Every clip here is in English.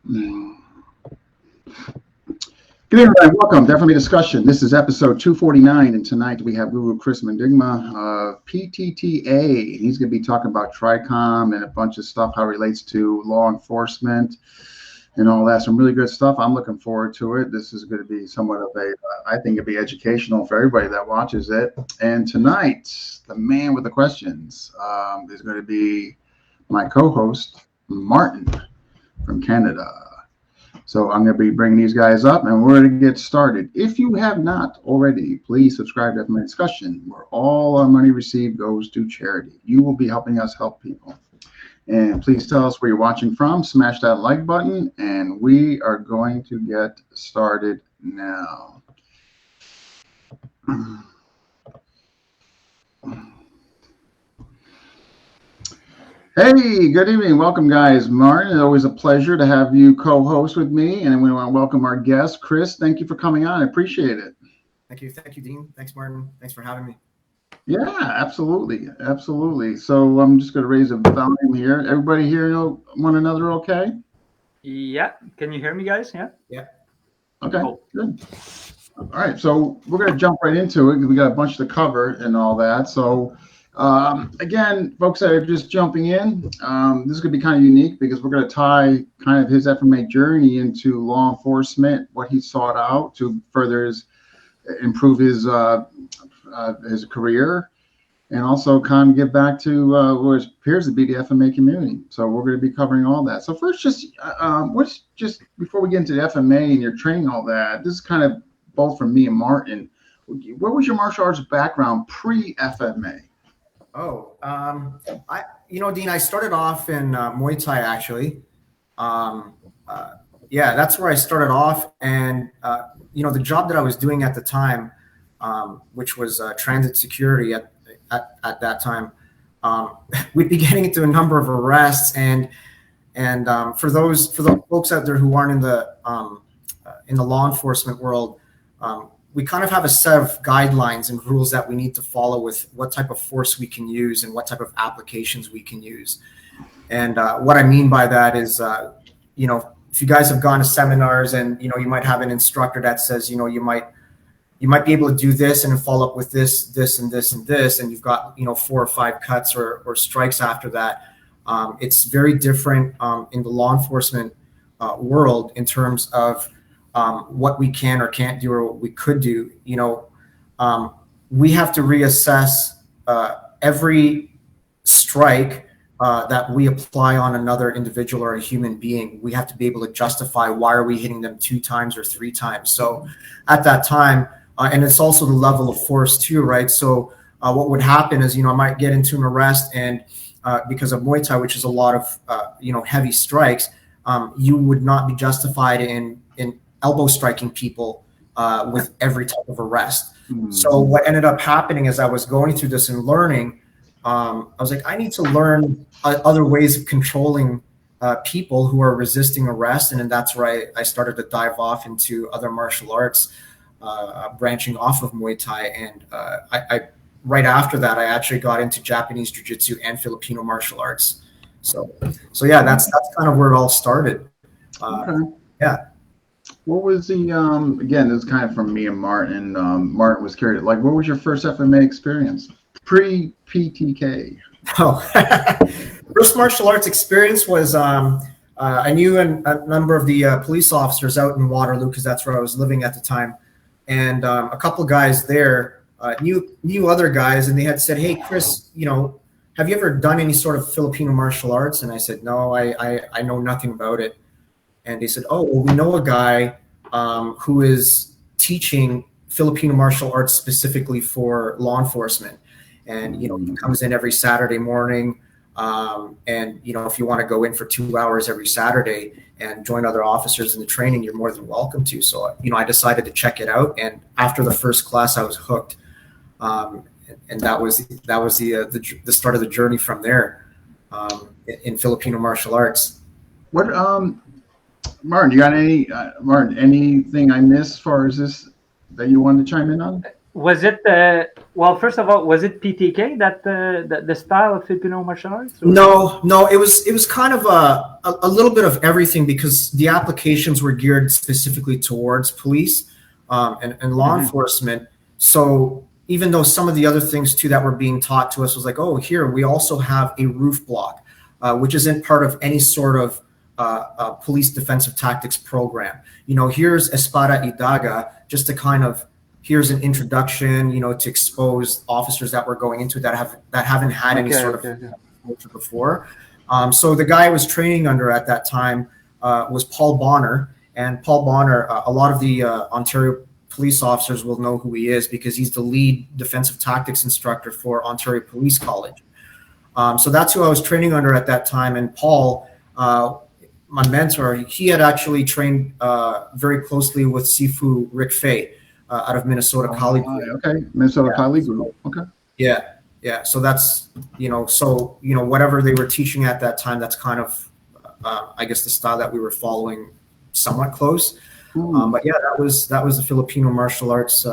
Good evening, everybody. Welcome to FMA Discussion. This is episode 249, and tonight we have Guro Chris Mandigma of PTTA. He's going to be talking about Tricom and a bunch of stuff, how it relates to law enforcement and all that. Some really good stuff. I'm looking forward to it. This is going to be somewhat of a, I think it'd be educational for everybody that watches it. And tonight, the man with the questions is going to be my co-host, Martin from Canada. So I'm going to be bringing these guys up, and we're going to get started. If you have not already, please subscribe to FMA Discussion, where all our money received goes to charity. You will be helping us help people. And please tell us where you're watching from. Smash that like button, and we are going to get started now. Hey, good evening. Welcome, guys. Martin, it's always a pleasure to have you co-host with me. And we want to welcome our guest, Chris. Thank you for coming on. I appreciate it. Thank you. Thank you, Dean. Thanks, Martin. Thanks for having me. Yeah, absolutely. Absolutely. So I'm just going to raise a volume here. Everybody hear one another okay? Yeah. Can you hear me, guys? Yeah? Yeah. Okay, good. All right. So we're going to jump right into it. We got a bunch to cover and all that. So again, folks that are just jumping in, this is going to be kind of unique because we're going to tie kind of his FMA journey into law enforcement, what he sought out to further improve his career, and also kind of give back to what appears to be the FMA community. So we're going to be covering all that. So first, just before we get into the FMA and your training, all that, this is kind of both from me and Martin. What was your martial arts background pre-FMA? Oh, Dean, I started off in Muay Thai, actually. Yeah, that's where I started off. And, the job that I was doing at the time, which was transit security at that time, we'd be getting into a number of arrests. And for those folks out there who aren't in the law enforcement world, we kind of have a set of guidelines and rules that we need to follow with what type of force we can use and what type of applications we can use. And what I mean by that is, if you guys have gone to seminars and, you might have an instructor that says, you might be able to do this and follow up with this, this, and this, and this, and you've got, 4 or 5 cuts or strikes after that. It's very different in the law enforcement world in terms of what we can or can't do or what we could do. We have to reassess every strike that we apply on another individual or a human being. We have to be able to justify why are we hitting them 2 times or 3 times. So at that time, and it's also the level of force too, right? So what would happen is, I might get into an arrest and because of Muay Thai, which is a lot of, heavy strikes, you would not be justified in elbow striking people with every type of arrest. Mm-hmm. So what ended up happening as I was going through this and learning, I was like, I need to learn other ways of controlling people who are resisting arrest. And then that's where I started to dive off into other martial arts, branching off of Muay Thai. And I right after that, I actually got into Japanese Jiu-Jitsu and Filipino martial arts. So yeah, that's kind of where it all started. Okay. Yeah. What was the, again, this is kind of from me and Martin. Martin was curious, what was your first FMA experience? Pre-PTK. Oh, first martial arts experience was, I knew a number of the police officers out in Waterloo because that's where I was living at the time. And a couple of guys there knew other guys, and they had said, hey, Chris, have you ever done any sort of Filipino martial arts? And I said, no, I know nothing about it. And they said, oh, well, we know a guy who is teaching Filipino martial arts specifically for law enforcement. And, he comes in every Saturday morning. And, if you want to go in for 2 hours every Saturday and join other officers in the training, you're more than welcome to. So, I decided to check it out. And after the first class, I was hooked. And that was the start of the journey from there in Filipino martial arts. What, Martin, you got anything I missed as far as this that you wanted to chime in on? Was it the Well, first of all, was it PTK that the style of Filipino martial arts? Or? No, it was kind of a little bit of everything because the applications were geared specifically towards police and law enforcement. So even though some of the other things too that were being taught to us was like, oh, here we also have a roof block, which isn't part of any sort of police defensive tactics program. Here's Espada y Daga, just to kind of, here's an introduction, to expose officers that we're going into that haven't had any sort of exposure before. So the guy I was training under at that time was Paul Bonner, and Paul Bonner, a lot of the Ontario police officers will know who he is because he's the lead defensive tactics instructor for Ontario Police College. So that's who I was training under at that time. And Paul, my mentor, he had actually trained very closely with Sifu Rick Fay out of Minnesota Kali Group. Okay, Minnesota Kali Group. Okay. Yeah. So that's, whatever they were teaching at that time, that's kind of, I guess, the style that we were following somewhat close. But yeah, that was the Filipino martial arts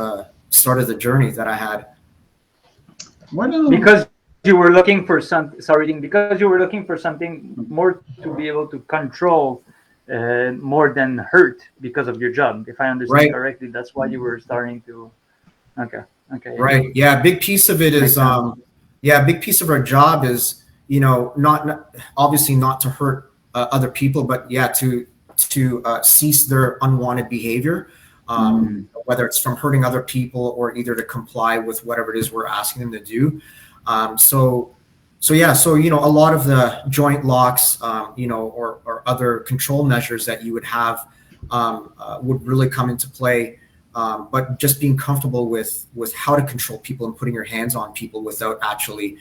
start of the journey that I had. Because you were looking for because you were looking for something more to be able to control more than hurt because of your job. If I understand correctly, that's why you were starting to. Okay. Right. Yeah. Big piece of it is, big piece of our job is, not obviously not to hurt other people, but to cease their unwanted behavior, whether it's from hurting other people or either to comply with whatever it is we're asking them to do. So a lot of the joint locks, or other control measures that you would have would really come into play. But just being comfortable with how to control people and putting your hands on people without actually,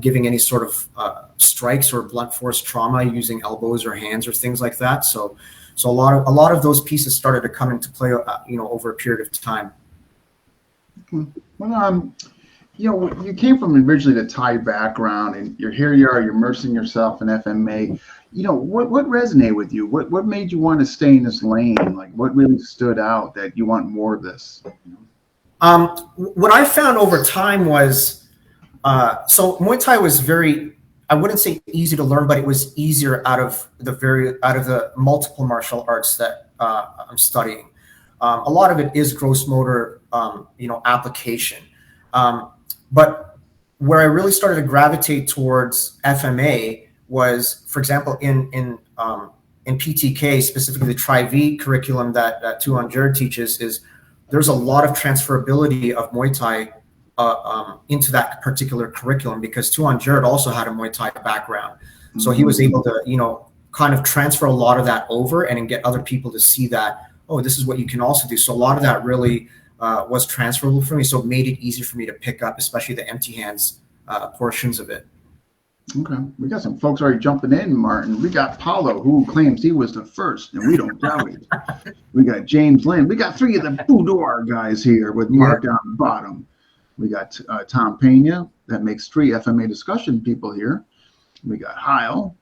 giving any sort of strikes or blunt force trauma using elbows or hands or things like that. So a lot of those pieces started to come into play, over a period of time. Well, you came from originally the Thai background, and you're immersing yourself in FMA. What resonated with you? What made you want to stay in this lane? Like, what really stood out that you want more of this? What I found over time was, so Muay Thai was very, I wouldn't say easy to learn, but it was easier out of the multiple martial arts that I'm studying. A lot of it is gross motor, application. But where I really started to gravitate towards FMA was, for example, in PTK, specifically the Tri-V curriculum that Tuhon Jared teaches, is there's a lot of transferability of Muay Thai into that particular curriculum because Tuhon Jared also had a Muay Thai background. So he was able to, kind of transfer a lot of that over and get other people to see that, oh, this is what you can also do. So a lot of that really was transferable for me. So it made it easy for me to pick up, especially the empty hands portions of it. Okay. We got some folks already jumping in, Martin. We got Paulo, who claims he was the first, and we don't doubt it. We got James Lynn. We got three of the Boudoir guys here with Mark down the bottom. We got Tom Pena, that makes three FMA discussion people here. We got Heil,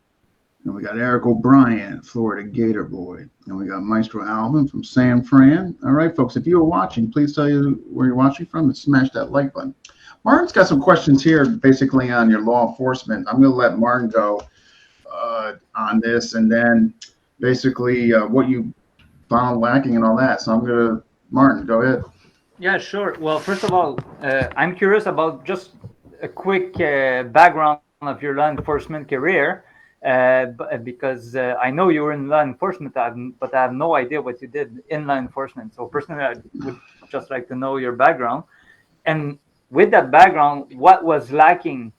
and we got Eric O'Brien, Florida Gator Boy. And we got Maestro Alvin from San Fran. All right, folks, if you're watching, please tell you where you're watching from and smash that like button. Martin's got some questions here basically on your law enforcement. I'm going to let Martin go on this, and then basically what you found lacking and all that. So I'm going to, Martin, go ahead. Yeah, sure. Well, first of all, I'm curious about just a quick background of your law enforcement career, because I know you were in law enforcement, but I have no idea what you did in law enforcement. So personally, I would just like to know your background. And with that background, what was lacking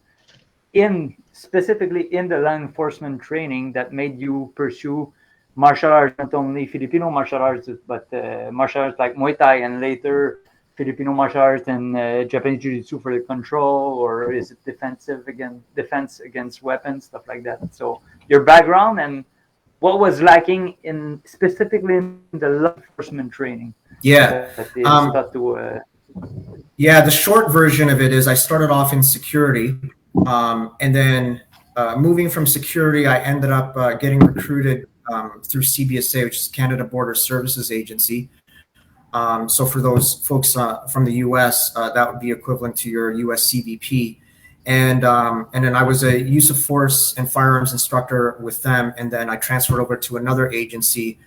specifically in the law enforcement training that made you pursue martial arts, not only Filipino martial arts, but martial arts like Muay Thai and later Filipino martial arts and Japanese Jiu-Jitsu for the control, or is it defense against weapons, stuff like that? So your background and what was lacking specifically in the law enforcement training. Yeah. The short version of it is I started off in security, and then moving from security, I ended up getting recruited through CBSA, which is Canada Border Services Agency. So for those folks from the U.S., that would be equivalent to your U.S. CVP. And then I was a use of force and firearms instructor with them, and then I transferred over to another agency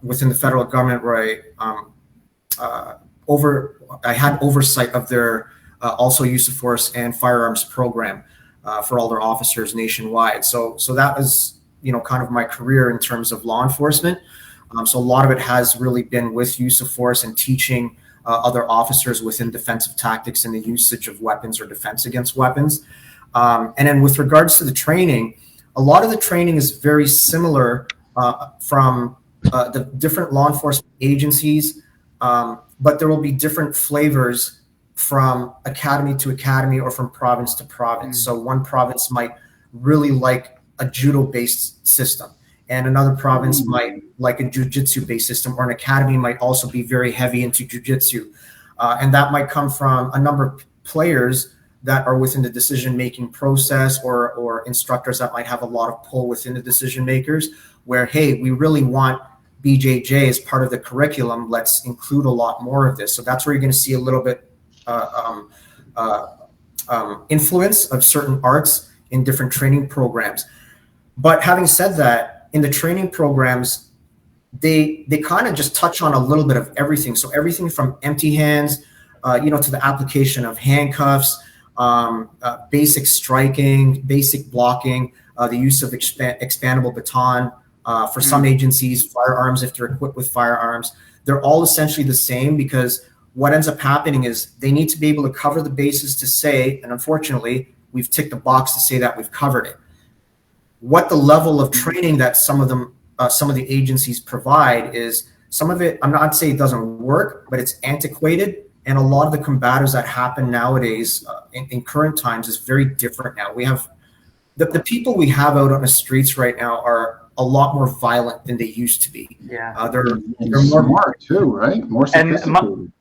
within the federal government where I had oversight of their also use of force and firearms program for all their officers nationwide. So that was, kind of my career in terms of law enforcement. So a lot of it has really been with use of force and teaching other officers within defensive tactics and the usage of weapons or defense against weapons. And then with regards to the training, a lot of the training is very similar from the different law enforcement agencies, but there will be different flavors from academy to academy or from province to province. So one province might really like a judo-based system, and another province might like a jiu-jitsu-based system, or an academy might also be very heavy into jiu-jitsu. And that might come from a number of players that are within the decision-making process, or instructors that might have a lot of pull within the decision makers, where, hey, we really want BJJ as part of the curriculum. Let's include a lot more of this. So that's where you're going to see a little bit influence of certain arts in different training programs. But having said that, in the training programs, they kind of just touch on a little bit of everything. So everything from empty hands, to the application of handcuffs, basic striking, basic blocking, the use of expandable baton. For some agencies, firearms, if they're equipped with firearms, they're all essentially the same, because what ends up happening is they need to be able to cover the bases to say, and unfortunately, we've ticked the box to say that we've covered it. What the level of training that some of the agencies provide is, some of it, I'm not saying it doesn't work, but it's antiquated. And a lot of the combatives that happen nowadays in current times is very different now. We have the people we have out on the streets right now are a lot more violent than they used to be. Yeah, they're more smart too, right? More sophisticated.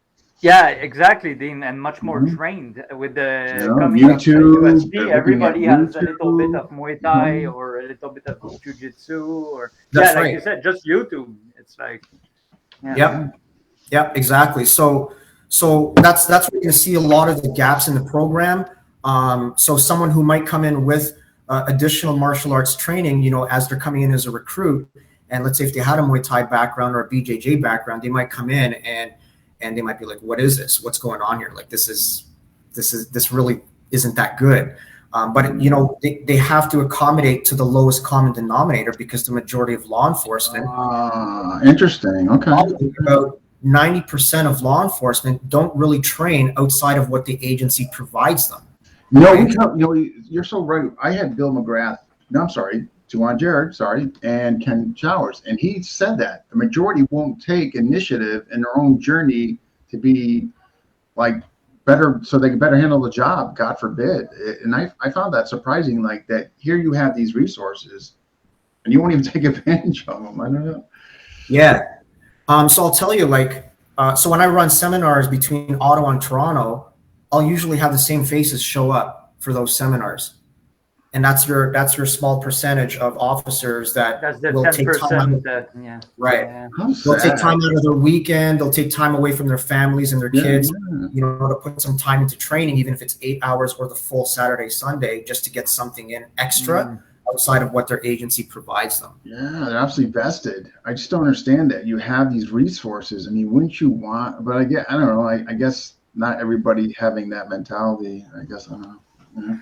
Yeah, exactly, Dean, and much more trained with the coming YouTube, of UFC. Everybody has a little bit of Muay Thai or a little bit of Jiu-Jitsu, or like you said, just YouTube. It's like, Yep, exactly. So that's where you're going to see a lot of the gaps in the program. So someone who might come in with additional martial arts training, as they're coming in as a recruit, and let's say if they had a Muay Thai background or a BJJ background, they might come in and they might be like, what is this? What's going on here? Like, this really isn't that good. But they have to accommodate to the lowest common denominator, because the majority of law enforcement, interesting. Okay. About 90% of law enforcement don't really train outside of what the agency provides them. No, you're so right. I had Bill McGrath. No, I'm sorry. Tuhon Jared, and Ken Showers. And he said that the majority won't take initiative in their own journey to be like better, so they can better handle the job, God forbid. And I found that surprising, like that here you have these resources and you won't even take advantage of them. I don't know. Yeah. So I'll tell you, so when I run seminars between Ottawa and Toronto, I'll usually have the same faces show up for those seminars. And that's your small percentage of officers that will take time. They'll take time out of their weekend. They'll take time away from their families and their kids, to put some time into training, even if it's 8 hours or the full Saturday, Sunday, just to get something in extra outside of what their agency provides them. Yeah, they're absolutely vested. I just don't understand that. You have these resources. I mean, wouldn't you want? But I don't know. I guess not everybody having that mentality. I guess I don't know.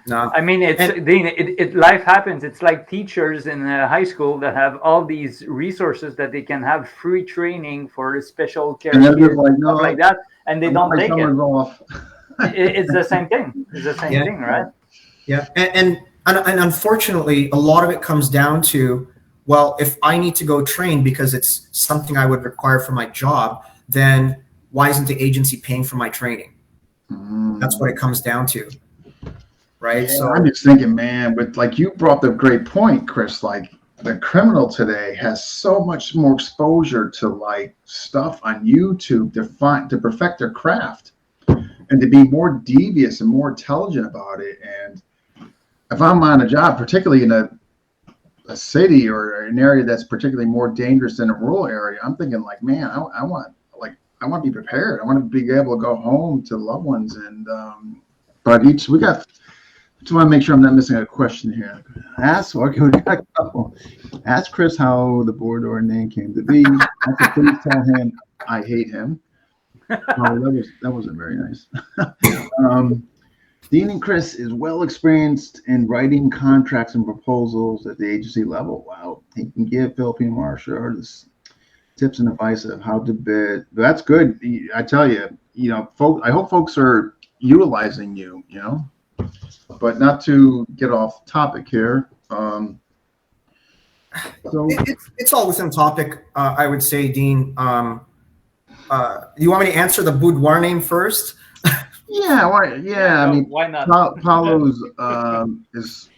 No, I mean, life happens. It's like teachers in high school that have all these resources that they can have free training for special care, stuff like that, and they don't take it. It's the same thing. It's the same thing, right? Yeah, and unfortunately, a lot of it comes down to, well, if I need to go train because it's something I would require for my job, then why isn't the agency paying for my training? That's what it comes down to. Right. Yeah, so I'm just thinking, man, but like you brought the great point, Chris, like the criminal today has so much more exposure to like stuff on YouTube to perfect their craft and to be more devious and more intelligent about it. And if I'm on a job, particularly in a a city or an area that's particularly more dangerous than a rural area, I'm thinking like, man, I want to be prepared. I want to be able to go home to loved ones. And but we got. Just want to make sure I'm not missing a question here. Ask Chris how the Bourdor name came to be. Please tell him I hate him. Oh, that wasn't very nice. Dean and Chris is well experienced in writing contracts and proposals at the agency level. Wow, he can give Filipino martial artists tips and advice of how to bid. That's good. I tell you, I hope folks are utilizing you. But not to get off topic here. So it's all within topic, I would say, Dean. You want me to answer the boudoir name first? Yeah, why? Yeah, I mean, why not? Paulo's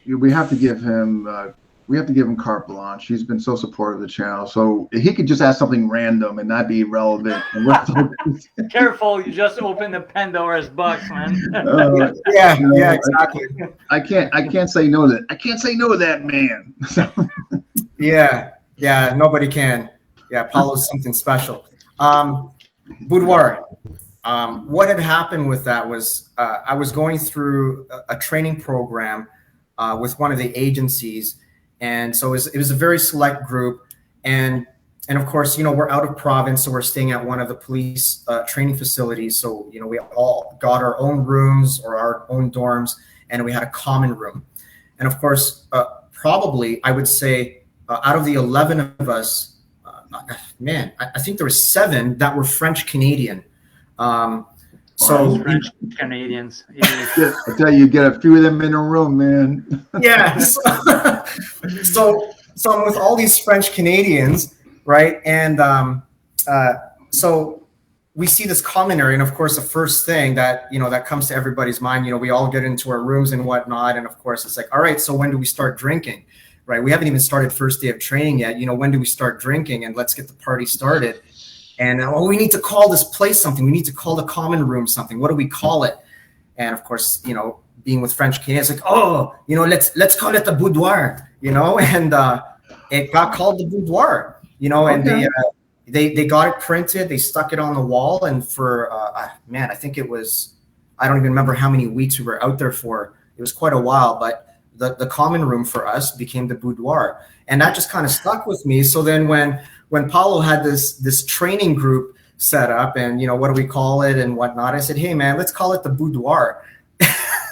we have to give him carte blanche. He's been so supportive of the channel, so he could just ask something random and not be relevant. Careful, you just opened the Pandora's box, man. Yeah, exactly. I can't say no to that. I can't say no to that man. Yeah, nobody can. Yeah, Paulo's something special. Boudoir. What had happened with that was I was going through a training program with one of the agencies. And so it was a very select group. And of course, we're out of province, so we're staying at one of the police training facilities. So, we all got our own rooms or our own dorms, and we had a common room. And of course, probably I would say out of the 11 of us, I think there were 7 that were French Canadian. So French Canadians. I tell you, get a few of them in a room, man. Yeah. So I'm with all these French Canadians, right? And so we see this common area, and of course, the first thing that that comes to everybody's mind, we all get into our rooms and whatnot, and of course, it's like, all right, so when do we start drinking? Right? We haven't even started first day of training yet. When do we start drinking? And let's get the party started. And we need to call this place something. We need to call the common room something. What do we call it? And of course, being with French Canadians, like, let's call it the boudoir, and it got called the boudoir, and they got it printed, they stuck it on the wall, and for I think it was, I don't even remember how many weeks we were out there for. It was quite a while, but the common room for us became the boudoir, and that just kind of stuck with me. So then when Paulo had this training group set up, and what do we call it and whatnot, I said, hey man, let's call it the boudoir.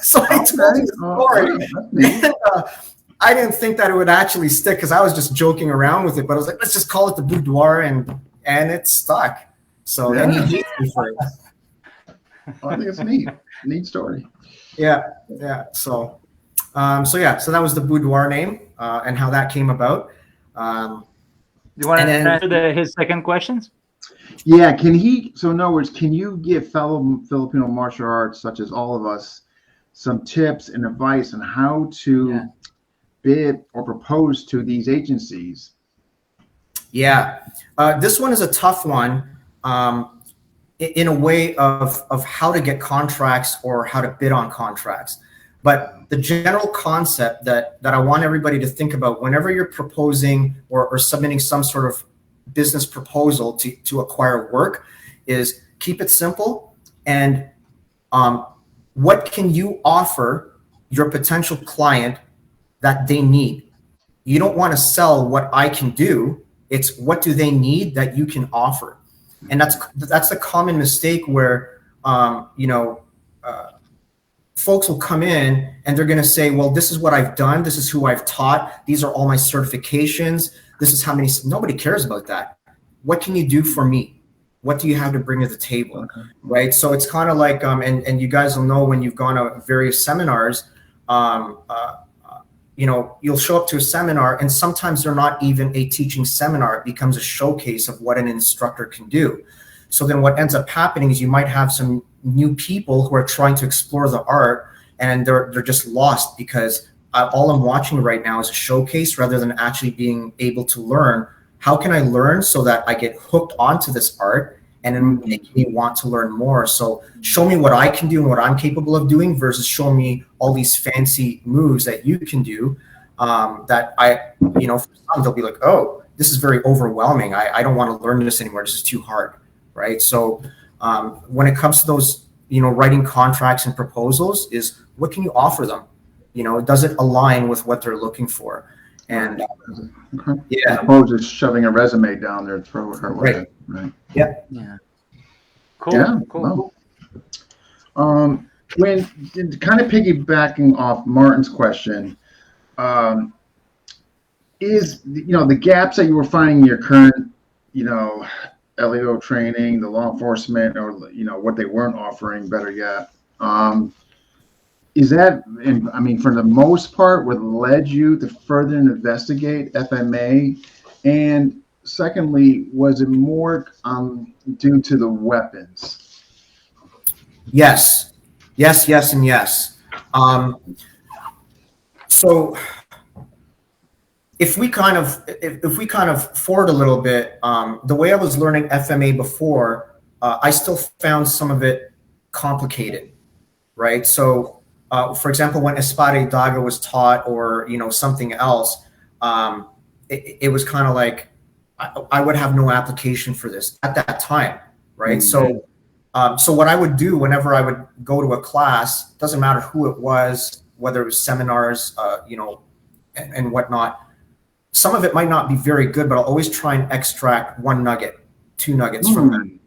So I told him the story. And, I didn't think that it would actually stick because I was just joking around with it, but I was like, let's just call it the boudoir, and it stuck. So and he hates me for it. I think it's neat. Neat story. Yeah. So that was the boudoir name and how that came about. You want to answer his second questions? Yeah, so in other words, can you give fellow Filipino martial arts, such as all of us, some tips and advice on how to bid or propose to these agencies? Yeah, this one is a tough one in a way of how to get contracts or how to bid on contracts. But the general concept that I want everybody to think about whenever you're proposing or submitting some sort of business proposal to acquire work is keep it simple. And what can you offer your potential client that they need? You don't want to sell what I can do. It's what do they need that you can offer. And that's a common mistake where, folks will come in and they're going to say, well, this is what I've done. This is who I've taught. These are all my certifications. This is how many. Nobody cares about that. What can you do for me? What do you have to bring to the table? Okay. Right. So it's kind of like, and you guys will know when you've gone to various seminars, you'll show up to a seminar and sometimes they're not even a teaching seminar. It becomes a showcase of what an instructor can do. So then what ends up happening is you might have some new people who are trying to explore the art and they're just lost because all I'm watching right now is a showcase rather than actually being able to learn. How can I learn so that I get hooked onto this art and then make me want to learn more? So show me what I can do and what I'm capable of doing versus show me all these fancy moves that you can do. that for some they'll be like, oh, this is very overwhelming. I don't want to learn this anymore. This is too hard, right? So when it comes to those, writing contracts and proposals, is what can you offer them? Does it align with what they're looking for? And as opposed to shoving a resume down their throat or whatever. Right. Yeah. Cool. Yeah. Cool. When kind of piggybacking off Martin's question, is the gaps that you were finding in your current LEO training, the law enforcement, or what they weren't offering, better yet, is that, for the most part, what led you to further investigate FMA? And secondly, was it more due to the weapons? Yes, and yes. So if we kind of forward a little bit, the way I was learning FMA before, I still found some of it complicated, right? So, for example, when Espada Daga was taught, or something else, it was kind of like I would have no application for this at that time, right? Mm-hmm. So what I would do whenever I would go to a class, doesn't matter who it was, whether it was seminars, and whatnot. Some of it might not be very good, but I'll always try and extract 1 nugget, 2 nuggets from them,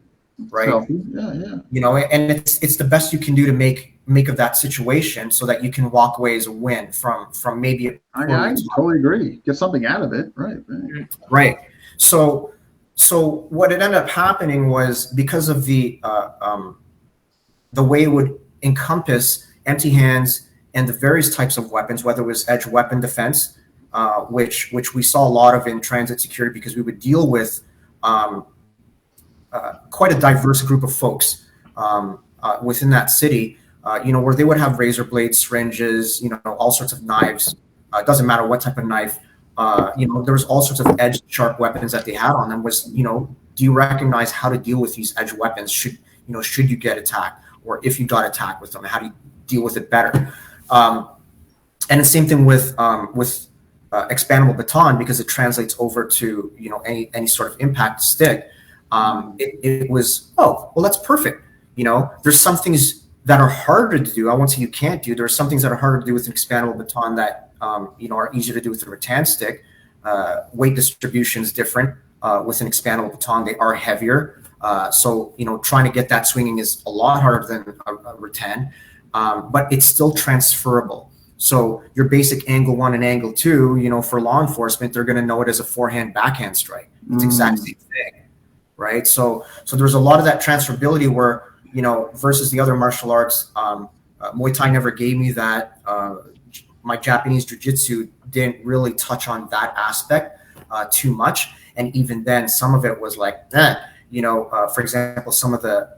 right? And it's the best you can do to make of that situation, so that you can walk away as a win from maybe. I totally agree. Get something out of it, right. So what it ended up happening was, because of the way it would encompass empty hands and the various types of weapons, whether it was edge weapon defense, which we saw a lot of in transit security, because we would deal with quite a diverse group of folks within that city, where they would have razor blades, syringes, all sorts of knives. It doesn't matter what type of knife. There was all sorts of edge sharp weapons that they had on them. Was, do you recognize how to deal with these edge weapons? Should you get attacked, or if you got attacked with them, how do you deal with it better? And the same thing with expandable baton, because it translates over to any sort of impact stick. It was, oh, well, that's perfect. There's some things that are harder to do. I won't say you can't do. There are some things that are harder to do with an expandable baton that are easier to do with a rattan stick. Weight distribution is different with an expandable baton. They are heavier, so trying to get that swinging is a lot harder than a rattan, but it's still transferable. So your basic angle 1 and angle 2, for law enforcement, they're going to know it as a forehand backhand strike. It's exactly the same thing, right? So there's a lot of that transferability where, versus the other martial arts, Muay Thai never gave me that. My Japanese jiu-jitsu didn't really touch on that aspect too much. And even then, some of it was like, for example, some of the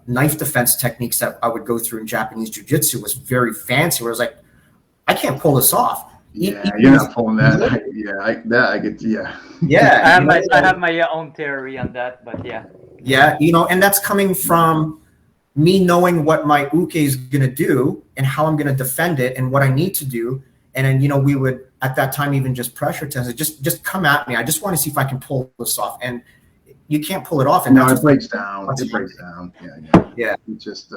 knife defense techniques that I would go through in Japanese jiu-jitsu was very fancy, where I was like, I can't pull this off. Yeah, you're not pulling that. I get. Yeah. Yeah. I have my own theory on that, but yeah. Yeah, and that's coming from me knowing what my uke is going to do and how I'm going to defend it and what I need to do. And then, we would, at that time, even just pressure test it. Just come at me. I just want to see if I can pull this off. And you can't pull it off. And it breaks down. It breaks down. Yeah. It's just,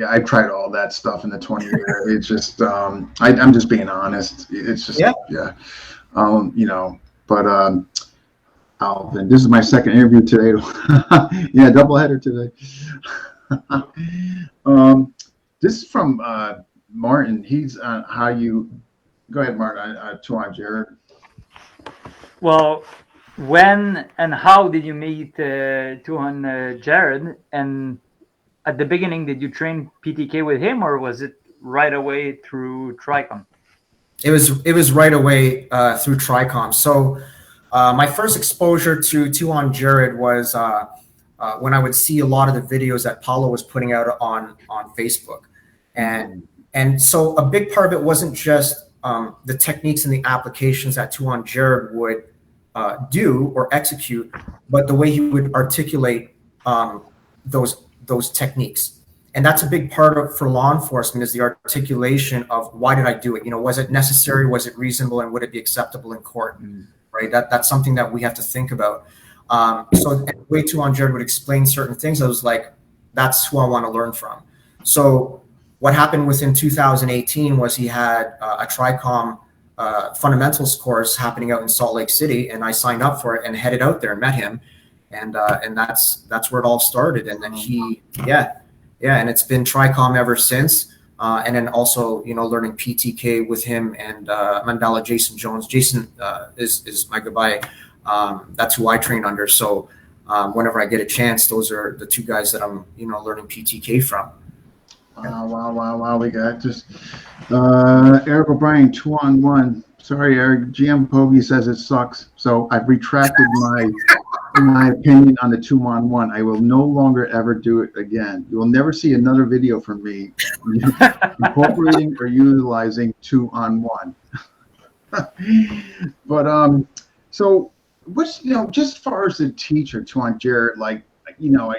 I've tried all that stuff in the 20 years. It's just, I'm just being honest. It's just, but, Alvin, this is my second interview today. Doubleheader today. This is from Martin. He's on how you go ahead, Martin. Tuhon Jared. Well, when and how did you meet Tuhon Jared? And at the beginning, did you train PTK with him, or was it right away through Tricom? It was right away through Tricom. So my first exposure to Tuhon Jared was when I would see a lot of the videos that Paulo was putting out on Facebook. And so a big part of it wasn't just the techniques and the applications that Tuhon Jared would do or execute, but the way he would articulate those techniques. And that's a big part of for law enforcement is the articulation of why did I do it? You know, was it necessary? Was it reasonable? And would it be acceptable in court? Right. That's something that we have to think about. So the way Tuhon Jared would explain certain things, I was like, that's who I want to learn from. So what happened within 2018 was he had a Tricom fundamentals course happening out in Salt Lake City, and I signed up for it and headed out there and met him, and that's where it all started. And then and it's been Tricom ever since. And then also, you know, learning PTK with him and Mandala Jason Jones. Jason is my goodbye. That's who I train under. So whenever I get a chance, those are the two guys that I'm, you know, learning PTK from. Wow. We got just Eric O'Brien, 2-on-1. Sorry, Eric. GM Pogi says it sucks. So I've retracted my opinion on the 2-on-1. I will no longer ever do it again. You will never see another video from me incorporating or utilizing 2-on-1. But so what's, you know, just as far as the teacher, Tuhon Jared, like, you know,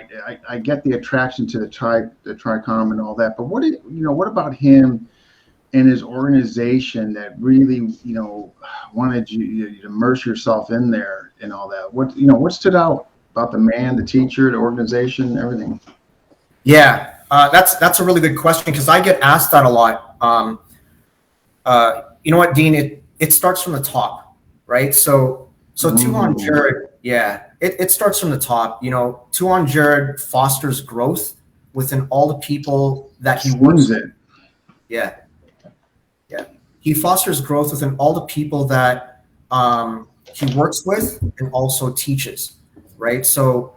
I get the attraction to the Tricom and all that, but what about him and his organization that really, you know, wanted you to immerse yourself in there and all that? What stood out about the man, the teacher, the organization, everything? Yeah, that's a really good question because I get asked that a lot. You know what, Dean? It starts from the top, right? So Tuhon Jared, it starts from the top. You know, Tuhon Jared fosters growth within all the people that he works with. Yeah. He fosters growth within all the people that he works with and also teaches, right? So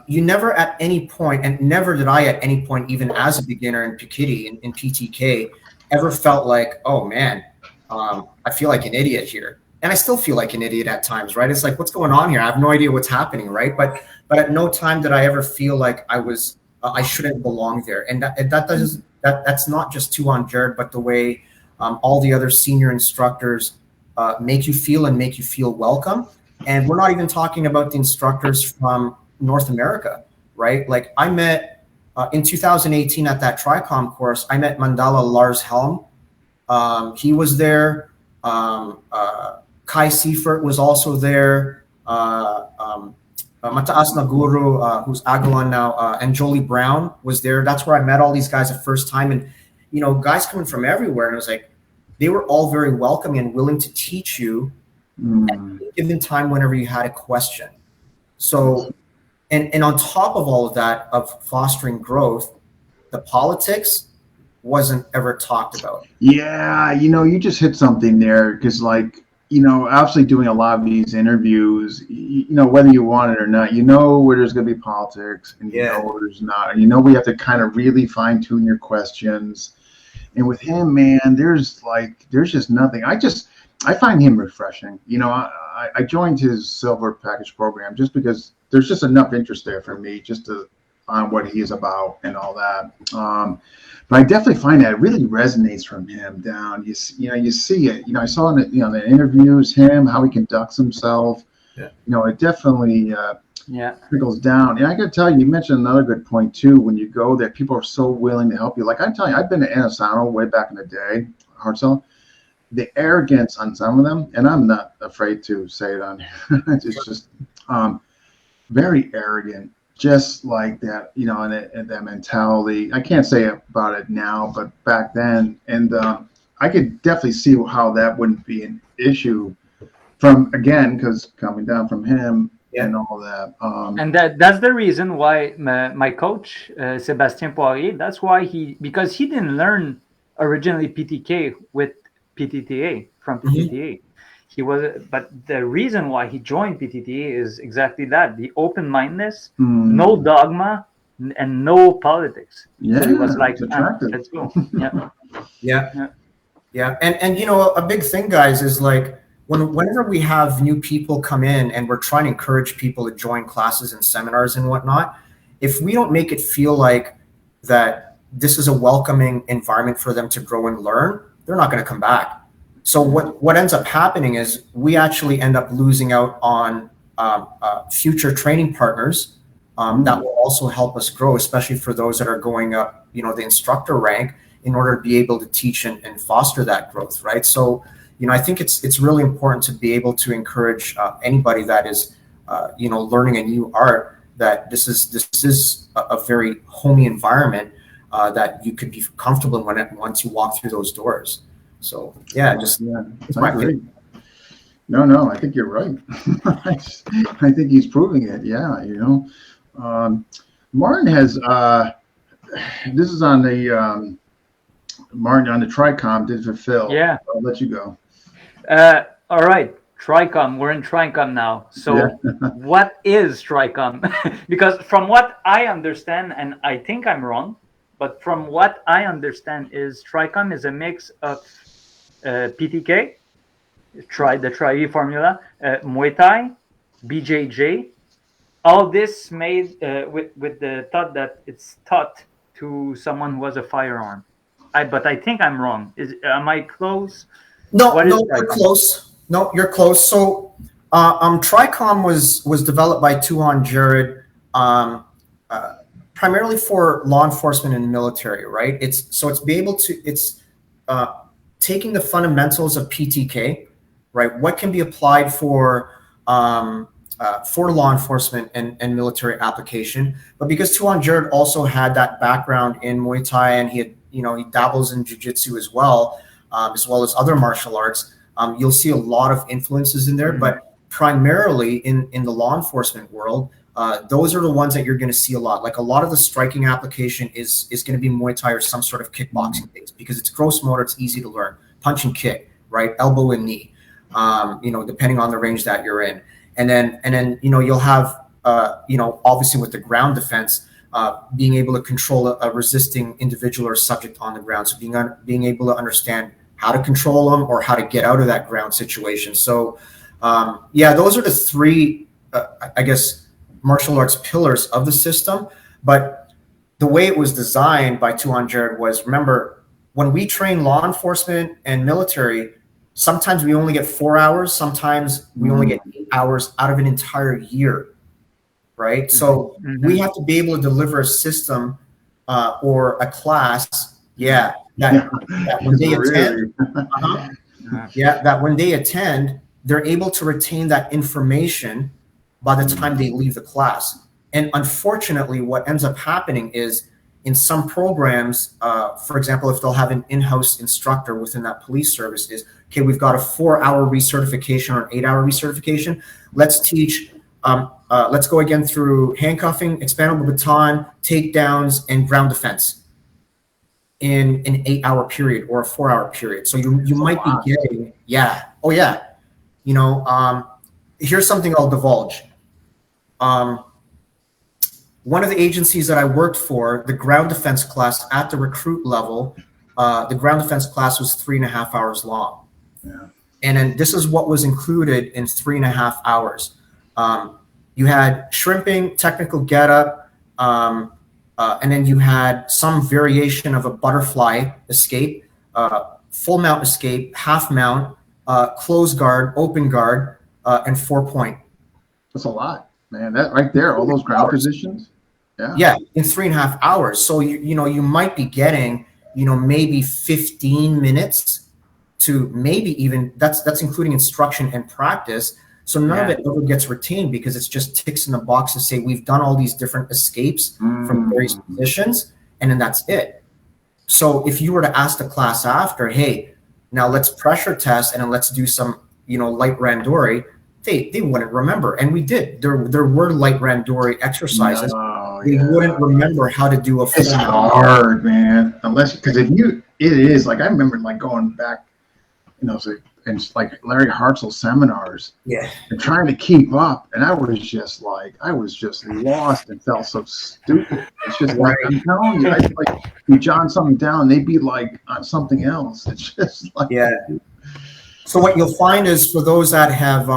you never at any point, and never did I at any point, even as a beginner in Piketty, in PTK, ever felt like, oh man, I feel like an idiot here. And I still feel like an idiot at times, right? It's like, what's going on here? I have no idea what's happening, right? But at no time did I ever feel like I shouldn't belong there. And that's not just Tuhon Jared, but the way all the other senior instructors make you feel and make you feel welcome. And we're not even talking about the instructors from North America, right? Like I met in 2018 at that Tricom course, I met Mandala Lars Helm. He was there. Kai Seifert was also there. Mataas Naguru, who's Agawan now, and Jolie Brown was there. That's where I met all these guys the first time. And, you know, guys coming from everywhere. And it was like, they were all very welcoming and willing to teach you at any given time whenever you had a question. So, and on top of all of that, of fostering growth, the politics wasn't ever talked about. Yeah, you know, you just hit something there because, like, you know, obviously doing a lot of these interviews, you know, whether you want it or not, you know where there's going to be politics and you know where there's not. And you know we have to kind of really fine tune your questions. And with him, man, there's just nothing. I find him refreshing. You know, I joined his silver package program just because there's just enough interest there for me on what he is about and all that. But I definitely find that it really resonates from him down. You see it. You know, I saw in the interviews how he conducts himself. Yeah. You know, it definitely trickles down. And I got to tell you, you mentioned another good point too. When you go there, people are so willing to help you. Like I'm telling you, I've been to Anasano way back in the day, Hartzell. The arrogance on some of them, and I'm not afraid to say it on here. It's just very arrogant. Just like that, you know, and that mentality. I can't say about it now, but back then, and I could definitely see how that wouldn't be an issue because coming down from him and all that. And that's the reason why my coach, Sébastien Poirier, that's why because he didn't learn originally PTK with PTTA from PTTA. But the reason why he joined PTTA is exactly that: the open-mindedness, no dogma, and no politics. Yeah, so he was like, let's go. Yeah. And you know, a big thing, guys, is like whenever we have new people come in and we're trying to encourage people to join classes and seminars and whatnot, if we don't make it feel like that this is a welcoming environment for them to grow and learn, they're not going to come back. So what ends up happening is we actually end up losing out on future training partners that will also help us grow, especially for those that are going up, the instructor rank, in order to be able to teach and foster that growth, right? So, I think it's really important to be able to encourage anybody that is, learning a new art, that this is a very homey environment that you could be comfortable in once you walk through those doors. So it's my opinion. No, I think you're right. I think he's proving it. Yeah, Martin has. This is on the Martin on the Tricom. Did for Phil. Yeah, I'll let you go. All right, Tricom. We're in Tricom now. So, what is Tricom? Because from what I understand, and I think I'm wrong, but from what I understand, is Tricom is a mix of PTK. The Tri formula, Muay Thai, BJJ, all this made with the thought that it's taught to someone who has a firearm. But I think I'm wrong. Am I close? No, you're close. No, you're close. So, Tricom was developed by Tuhon Jared, primarily for law enforcement and military, right? It's taking the fundamentals of PTK. Right, what can be applied for law enforcement and military application? But because Tuhon Jared also had that background in Muay Thai, and he dabbles in jiu-jitsu as well as other martial arts, you'll see a lot of influences in there. But primarily in the law enforcement world, those are the ones that you're going to see a lot. Like a lot of the striking application is going to be Muay Thai or some sort of kickboxing base, because it's gross motor, it's easy to learn. Punch and kick, right? Elbow and knee. Depending on the range that you're in. And then you'll have, obviously with the ground defense, being able to control a resisting individual or subject on the ground. So being able to understand how to control them or how to get out of that ground situation. So, those are the three, martial arts pillars of the system. But the way it was designed by Tuhon Jared was, remember, when we train law enforcement and military, sometimes we only get 4 hours. Sometimes we only get 8 hours out of an entire year, right? So we have to be able to deliver a system or a class, that when they attend, that when they attend, they're able to retain that information by the time they leave the class. And unfortunately, what ends up happening is, in some programs, for example, if they'll have an in-house instructor within that police service, is, okay, we've got a 4-hour recertification or an 8-hour recertification. Let's teach, let's go again through handcuffing, expandable baton, takedowns, and ground defense in an 8-hour period or a 4-hour period. So you might be getting, here's something I'll divulge. One of the agencies that I worked for, the ground defense class at the recruit level, the ground defense class was 3.5 hours long. Yeah. And then this is what was included in 3.5 hours. You had shrimping, technical getup, and then you had some variation of a butterfly escape, full mount escape, half mount, close guard, open guard, and 4-point. That's a lot, man. That right there, all those ground positions. Yeah, in 3.5 hours. So you might be getting, maybe 15 minutes to maybe even that's including instruction and practice. So none of it ever gets retained, because it's just ticks in the box to say we've done all these different escapes from various positions, and then that's it. So if you were to ask the class after, hey, now let's pressure test and then let's do some, light randori, they wouldn't remember. And we did. There were light randori exercises. They wouldn't remember how to do a full. It's hard, man. Because it is like, I remember like going back, and like Larry Hartzell seminars, and trying to keep up, and I was just lost and felt so stupid. It's just like, I'm telling you, like you jot something down, they'd be like on something else. It's just like So what you'll find is, for those that have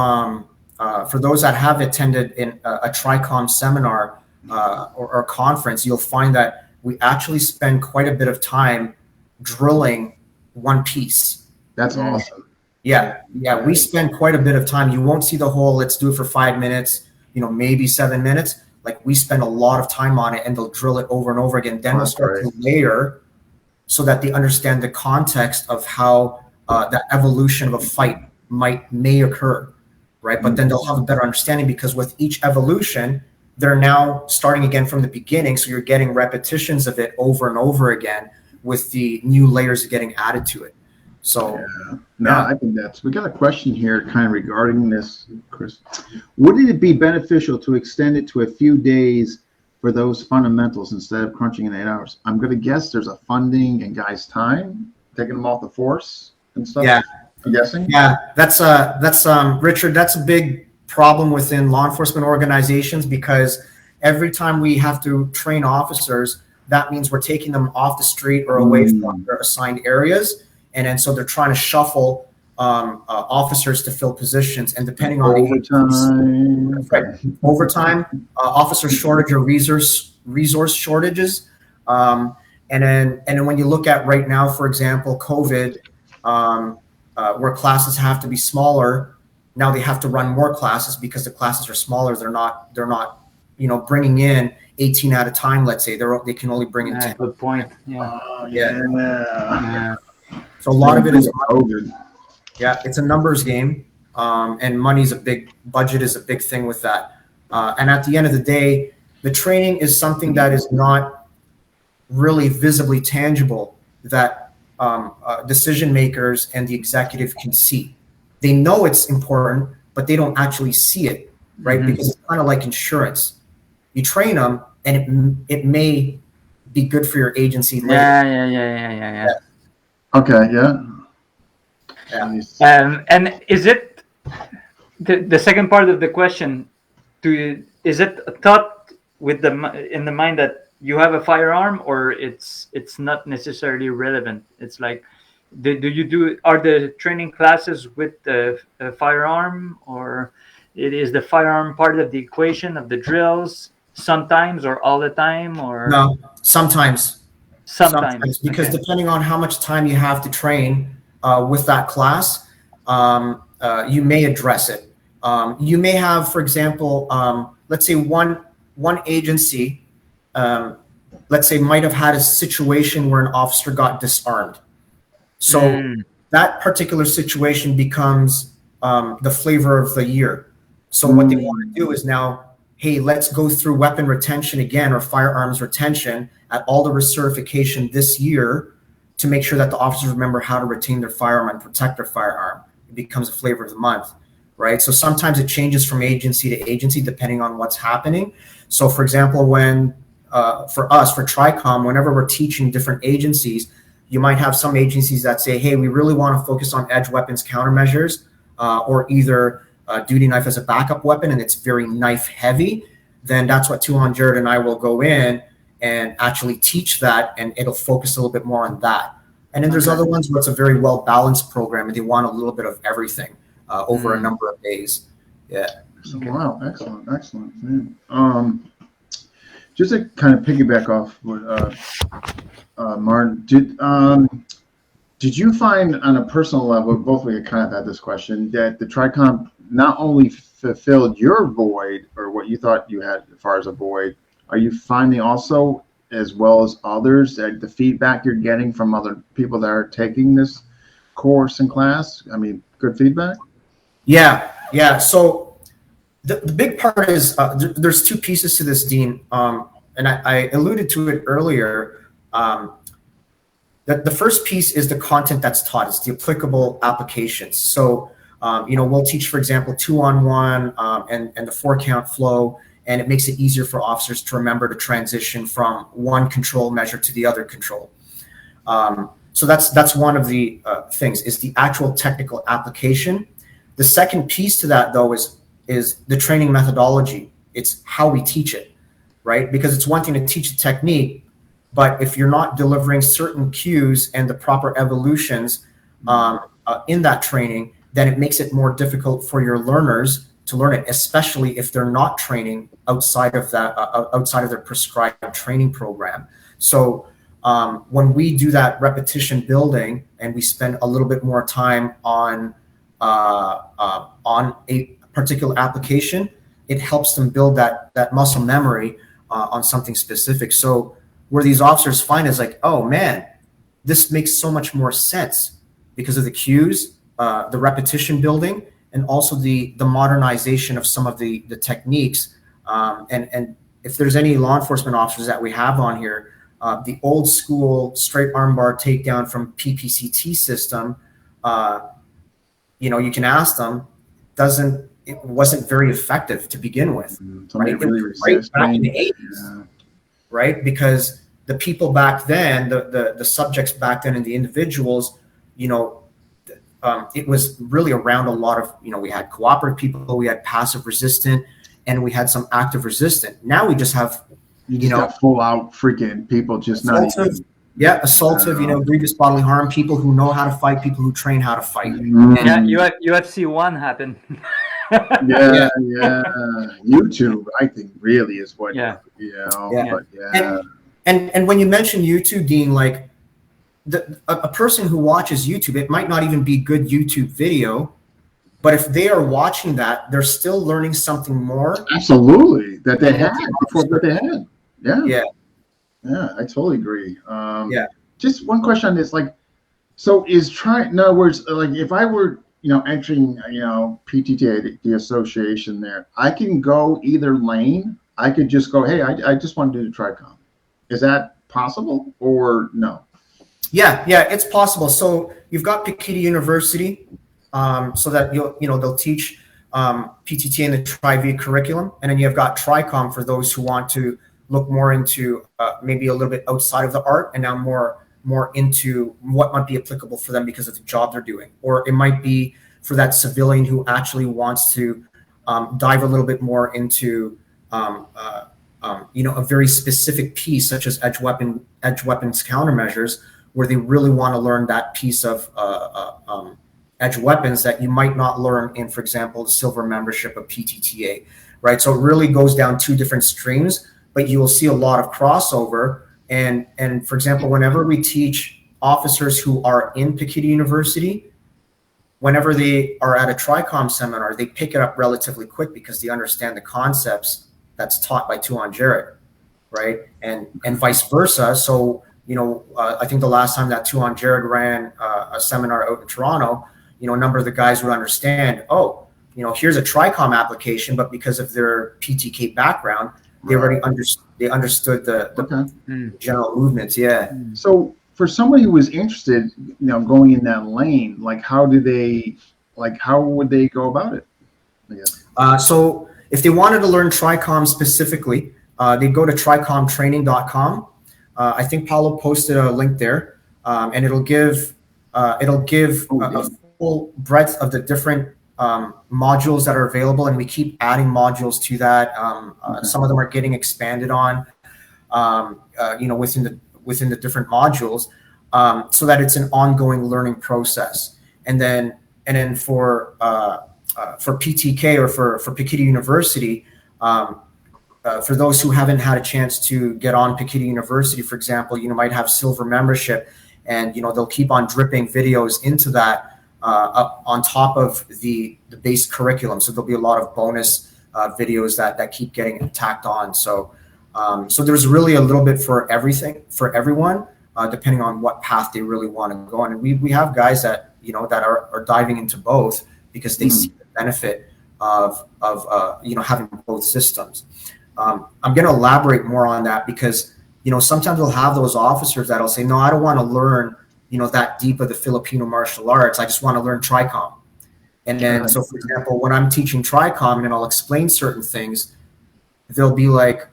attended in a Tricom seminar or conference, you'll find that we actually spend quite a bit of time drilling one piece. That's awesome. Yeah, we spend quite a bit of time. You won't see the whole, let's do it for 5 minutes, maybe 7 minutes. like we spend a lot of time on it, and they'll drill it over and over again. Then they'll start to layer so that they understand the context of how that evolution of a fight may occur, right? But then they'll have a better understanding, because with each evolution, they're now starting again from the beginning. So you're getting repetitions of it over and over again, with the new layers getting added to it. So I think we got a question here kind of regarding this, Chris. Wouldn't it be beneficial to extend it to a few days for those fundamentals instead of crunching in 8 hours? I'm going to guess there's a funding and guys' time, taking them off the force and stuff. Yeah. I'm guessing. Yeah, that's Richard, that's a big problem within law enforcement organizations, because every time we have to train officers, that means we're taking them off the street or away from their assigned areas. And then so they're trying to shuffle officers to fill positions, and depending on overtime, officer shortage or resource shortages. And then when you look at right now, for example, COVID, where classes have to be smaller, now they have to run more classes because the classes are smaller. They're not bringing in 18 at a time. Let's say they can only bring in 10. Good point. Yeah. So a lot of it is COVID. Yeah, it's a numbers game, and budget is a big thing with that. And at the end of the day, the training is something that is not really visibly tangible that decision makers and the executive can see. They know it's important, but they don't actually see it, right? Because it's kind of like insurance. You train them, and it may be good for your agency later. Yeah. Okay, yeah. And is it the second part of the question? Is it a thought in the mind that you have a firearm, or it's not necessarily relevant? It's like, are the training classes with the firearm, or is the firearm part of the equation of the drills sometimes, or all the time, or no? Sometimes because okay. Depending on how much time you have to train with that class, you may address it. You may have, for example, let's say one agency, let's say, might have had a situation where an officer got disarmed. So that particular situation becomes the flavor of the year. So what they want to do is now, hey, let's go through weapon retention again, or firearms retention at all the recertification this year, to make sure that the officers remember how to retain their firearm and protect their firearm. It becomes a flavor of the month, right? So sometimes it changes from agency to agency depending on what's happening. So for example, when for us, for Tricom, whenever we're teaching different agencies, you might have some agencies that say, hey, we really want to focus on edge weapons countermeasures, or either duty knife as a backup weapon, and it's very knife heavy. Then that's what Tuhon Jared and I will go in and actually teach that, and it'll focus a little bit more on that. And then there's other ones where it's a very well-balanced program, and they want a little bit of everything over a number of days. Yeah. Wow, excellent. Man. Just to kind of piggyback off what Martin, did you find on a personal level, both of you kind of had this question, that the Tricom not only fulfilled your void, or what you thought you had as far as a void, are you finding also, as well as others, that the feedback you're getting from other people that are taking this course and class, good feedback? Yeah. So the big part is there's two pieces to this, Dean, and I alluded to it earlier. That the first piece is the content that's taught. It's the applicable applications. So we'll teach, for example, 2-on-1 and the 4-count flow. And it makes it easier for officers to remember to transition from one control measure to the other control. So that's one of the things, is the actual technical application. The second piece to that, though, is the training methodology. It's how we teach it, right? Because it's one thing to teach a technique, but if you're not delivering certain cues and the proper evolutions in that training, then it makes it more difficult for your learners to learn it, especially if they're not training outside of that, outside of their prescribed training program. So when we do that repetition building, and we spend a little bit more time on a particular application, it helps them build that muscle memory on something specific. So where these officers find is like, oh man, this makes so much more sense because of the cues, the repetition building, and also the modernization of some of the techniques. And if there's any law enforcement officers that we have on here, the old school straight armbar takedown from PPCT system, you can ask them, it wasn't very effective to begin with. Right? Really Right back in the 80s, right? Because the people back then, the subjects back then and the individuals, it was really around a lot of, we had cooperative people, we had passive resistant, and we had some active resistant. Now we just have, got full out freaking people just not even. Yeah, assaultive, grievous bodily harm, people who know how to fight, people who train how to fight. Yeah, UFC 1 happened. Yeah. YouTube, I think, really is what. Yeah. But yeah. And when you mention YouTube, Dean, like a person who watches YouTube, it might not even be good YouTube video, but if they are watching that, they're still learning something more. Absolutely, that they had before that they had. Yeah, I totally agree. Just one question on this, like, so in other words, like if I were, entering, PTTA, the association there, I can go either lane. I could just go, hey, I just want to do the Tricom. Is that possible or no? Yeah, it's possible. So you've got Piketty University, so that they'll teach PTTA in the Tri-V curriculum, and then you've got Tricom for those who want to look more into maybe a little bit outside of the art and now more into what might be applicable for them because of the job they're doing. Or it might be for that civilian who actually wants to dive a little bit more into a very specific piece such as edge weapons countermeasures, where they really want to learn that piece of edge weapons that you might not learn in, for example, the silver membership of PTTA, right? So it really goes down two different streams, but you will see a lot of crossover. And for example, whenever we teach officers who are in Piketty University, whenever they are at a Tricom seminar, they pick it up relatively quick because they understand the concepts that's taught by Tuhon Jared, right? And vice versa. So, I think the last time that Tuhon Jared ran a seminar out in Toronto, a number of the guys would understand, here's a Tricom application, but because of their PTK background, they already understood the general movements. Yeah. So for somebody who was interested, going in that lane, like how would they go about it? I guess. So if they wanted to learn Tricom specifically, they go to tricomtraining.com. I think Paulo posted a link there, and it'll give a full breadth of the different modules that are available, and we keep adding modules to that. Some of them are getting expanded on, within the different modules, so that it's an ongoing learning process. And then for PTK or for Piketty University, for those who haven't had a chance to get on Piketty University, for example, might have silver membership, and they'll keep on dripping videos into that. Up on top of the base curriculum, so there'll be a lot of bonus videos that keep getting tacked on. So there's really a little bit for everyone, depending on what path they really want to go on. And we have guys that that are diving into both because they see the benefit of having both systems. I'm going to elaborate more on that because sometimes we'll have those officers that'll say, no, I don't want to learn that deep of the Filipino martial arts. I just want to learn Tricom. And then, so for example, when I'm teaching Tricom and I'll explain certain things, they'll be like,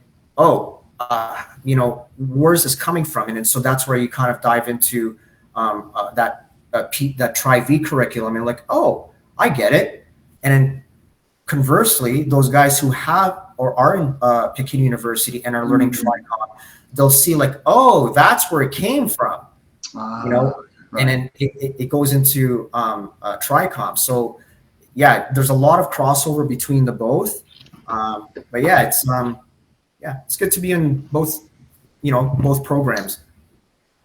where's this coming from? And so that's where you kind of dive into that Tri-V curriculum and like, oh, I get it. And then conversely, those guys who have or are in Piketty University and are learning Tricom, they'll see like, oh, that's where it came from. Right. And then it goes into Tricom. So yeah, there's a lot of crossover between the both. But yeah, it's good to be in both, both programs.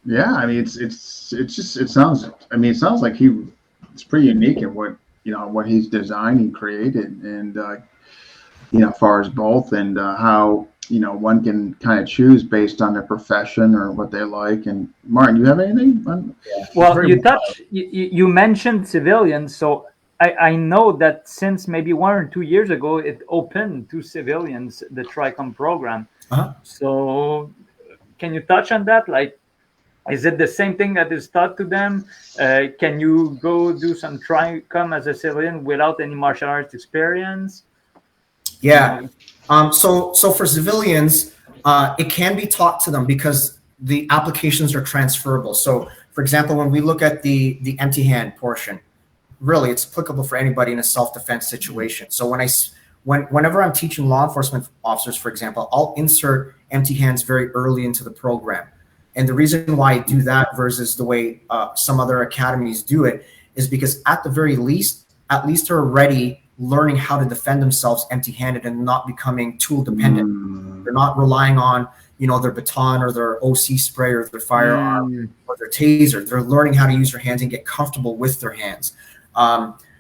Yeah, I mean, it sounds like it's pretty unique in what he's designed and created. And as far as both, and how one can kind of choose based on their profession or what they like. And Martin, you have anything? Well, you mentioned civilians, so I know that since maybe 1 or 2 years ago, it opened to civilians, the Tricome program. So can you touch on that? Like, is it the same thing that is taught to them? Can you go do some Tricome as a civilian without any martial arts experience? Yeah. So for civilians, it can be taught to them because the applications are transferable. So, for example, when we look at the empty hand portion, really it's applicable for anybody in a self-defense situation. So whenever I'm teaching law enforcement officers, for example, I'll insert empty hands very early into the program. And the reason why I do that versus the way some other academies do it is because at the very least, they're already learning how to defend themselves empty-handed and not becoming tool dependent. They're not relying on, their baton or their OC spray or their firearm or their taser. They're learning how to use their hands and get comfortable with their hands.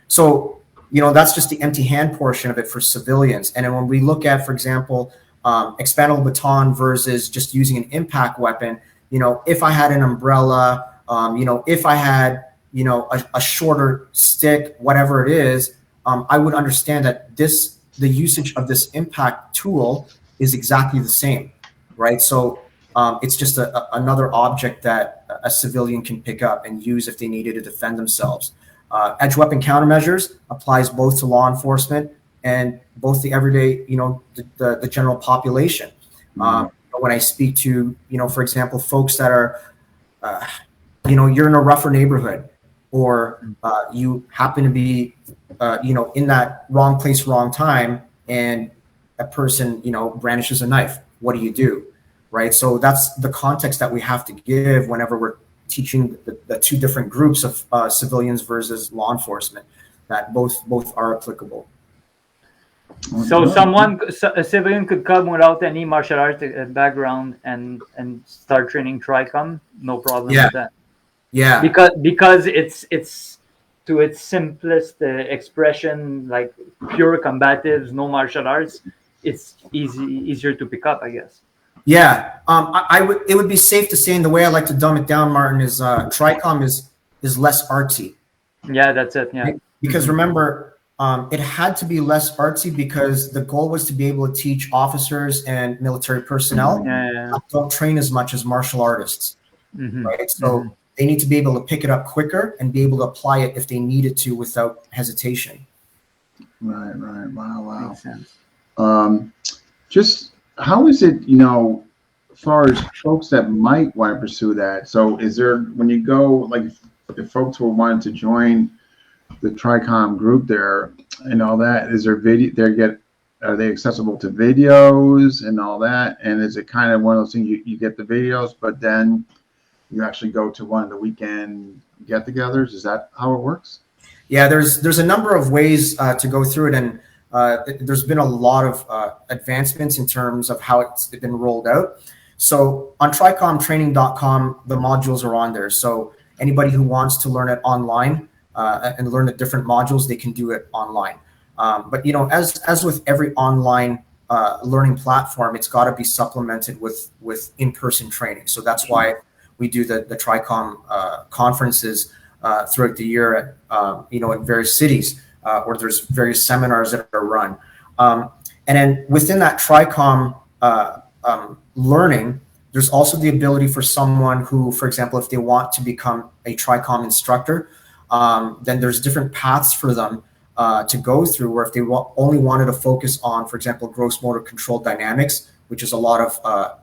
So that's just the empty hand portion of it for civilians. And then when we look at, for example, expandable baton versus just using an impact weapon, if I had an umbrella, if I had, a shorter stick, whatever it is, I would understand that the usage of this impact tool is exactly the same, right? So it's just another object that a civilian can pick up and use if they needed to defend themselves. Edge weapon countermeasures applies both to law enforcement and both the everyday, the general population. When I speak to, for example, folks that are, you're in a rougher neighborhood, or you happen to be, in that wrong place, wrong time, and a person, brandishes a knife. What do? Right? So that's the context that we have to give whenever we're teaching the two different groups of civilians versus law enforcement, that both are applicable. So a civilian could come without any martial arts background and start training Tricome, no problem with that. Yeah. Because it's to its simplest expression, like pure combatives, no martial arts, it's easier to pick up, I guess. Yeah. It would be safe to say, in the way I like to dumb it down, Martin, is Tricome is less artsy. Yeah, that's it. Yeah. Because remember, it had to be less artsy because the goal was to be able to teach officers and military personnel don't train as much as martial artists. Right? So they need to be able to pick it up quicker and be able to apply it if they needed to without hesitation. Right. Wow. Makes sense. Just how is it, as far as folks that might want to pursue that? So is there, when you go, like if folks were wanting to join the Tricome group there and all that, is there are they accessible to videos and all that? And is it kind of one of those things you get the videos, but then you actually go to one of the weekend get-togethers? Is that how it works? Yeah, there's a number of ways to go through it, and there's been a lot of advancements in terms of how it's been rolled out. So on tricomtraining.com, the modules are on there. So anybody who wants to learn it online and learn the different modules, they can do it online. But as with every online learning platform, it's got to be supplemented with in-person training. So that's why we do the Tricom conferences throughout the year at in various cities where there's various seminars that are run. And then within that Tricom learning, there's also the ability for someone who, for example, if they want to become a Tricom instructor, then there's different paths for them to go through, where if they only wanted to focus on, for example, gross motor control dynamics, which is a lot of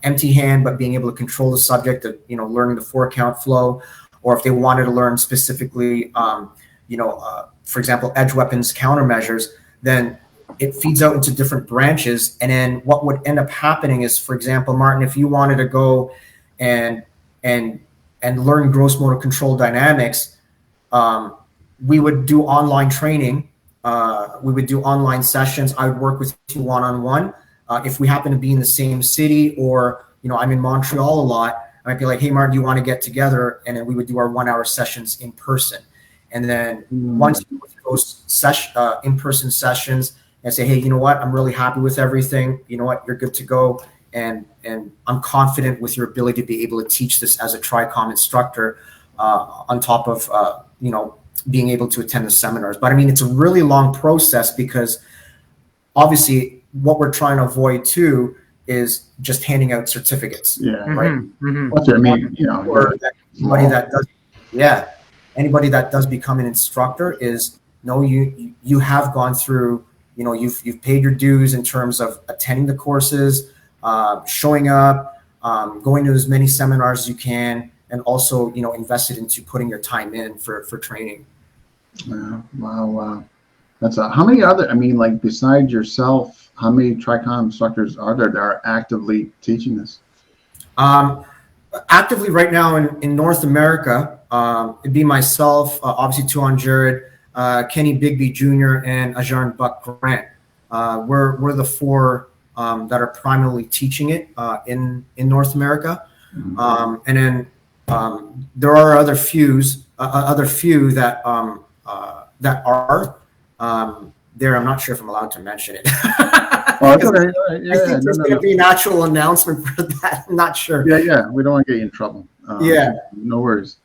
empty hand, but being able to control the subject of, learning the 4-count flow, or if they wanted to learn specifically, for example, edge weapons countermeasures, then it feeds out into different branches. And then what would end up happening is, for example, Martin, if you wanted to go and learn gross motor control dynamics, we would do online training. We would do online sessions. I would work with you one-on-one. If we happen to be in the same city, or, I'm in Montreal a lot, I might be like, hey, Martin, do you want to get together? And then we would do our 1-hour sessions in person. And then once you go those in-person sessions, and say, hey, you know what, I'm really happy with everything. You know what, you're good to go. And I'm confident with your ability to be able to teach this as a Tricom instructor, on top of, being able to attend the seminars. But I mean, it's a really long process, because obviously what we're trying to avoid too is just handing out certificates. Yeah. Right. Mm-hmm. What's I mean, or anybody that does become an instructor is, no, you have gone through, you've paid your dues in terms of attending the courses, showing up, going to as many seminars as you can, and also, invested into putting your time in for training. Wow. That's how many other, like besides yourself, how many Tricom instructors are there that are actively teaching this? Actively right now in North America, it'd be myself, obviously Tuhon Jared, Kenny Bigby Jr., and Ajarn Buck Grant. We're the four that are primarily teaching it in North America. Mm-hmm. And then there are other few that are there. I'm not sure if I'm allowed to mention it. Oh, okay. Yeah, I think there's going to be an actual announcement for that. I'm not sure. Yeah. We don't want to get you in trouble. No worries.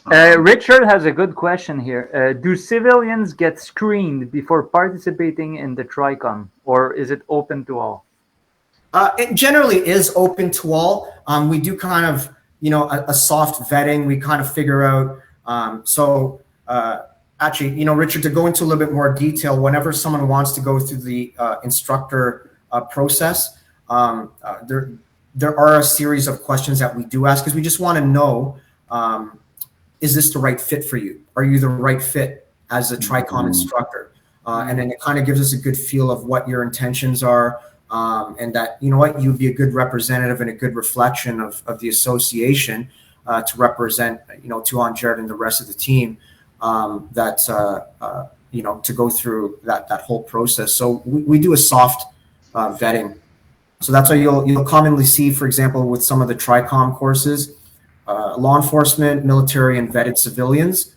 Richard has a good question here. Do civilians get screened before participating in the Tricom, or is it open to all? It generally is open to all. We do kind of, a soft vetting. We kind of figure out. Actually, Richard, to go into a little bit more detail, whenever someone wants to go through the instructor process, there are a series of questions that we do ask, because we just want to know, is this the right fit for you? Are you the right fit as a Tricom instructor? And then it kind of gives us a good feel of what your intentions are, and that, you'd be a good representative and a good reflection of the association to represent, Tuhon Jared and the rest of the team. To go through that whole process. So we do a soft vetting. So that's why you'll commonly see, for example, with some of the Tricom courses, law enforcement, military, and vetted civilians,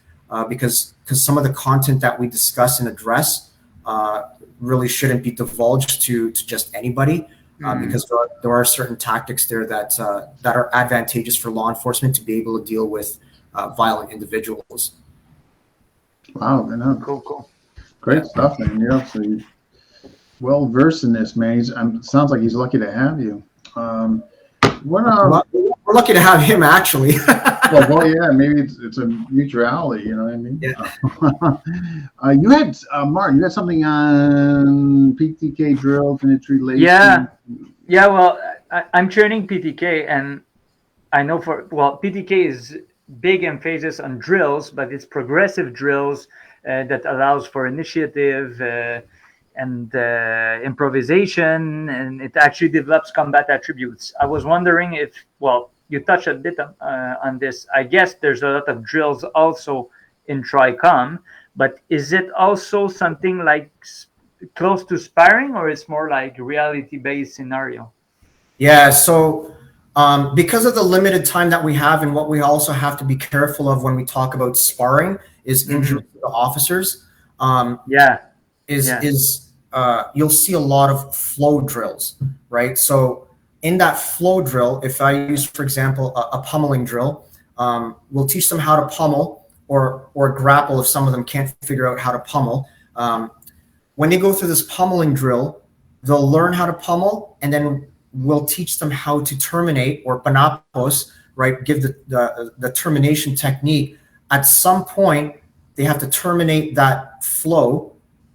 because some of the content that we discuss and address really shouldn't be divulged to just anybody, because there are certain tactics there that are advantageous for law enforcement to be able to deal with violent individuals. Wow, cool. Great stuff, man. So you're well versed in this, man. Sounds like he's lucky to have you. We're lucky to have him, actually. well, yeah, maybe it's a mutuality. You know what I mean? Yeah. You had Mark. You had something on PTK drill, penetration. Yeah. Well, I'm training PTK, and I know PTK is big emphasis on drills, but it's progressive drills that allows for initiative and improvisation, and it actually develops combat attributes. I was wondering if, you touched a bit on this. I guess there's a lot of drills also in Tricom, but is it also something like close to sparring, or it's more like reality-based scenario? Yeah, so because of the limited time that we have, and what we also have to be careful of when we talk about sparring is injury to the officers. You'll see a lot of flow drills, right? So in that flow drill, if I use, for example, a pummeling drill, we'll teach them how to pummel or grapple if some of them can't figure out how to pummel. When they go through this pummeling drill, they'll learn how to pummel, and then we'll teach them how to terminate, or panapos, right? Give the termination technique. At some point, they have to terminate that flow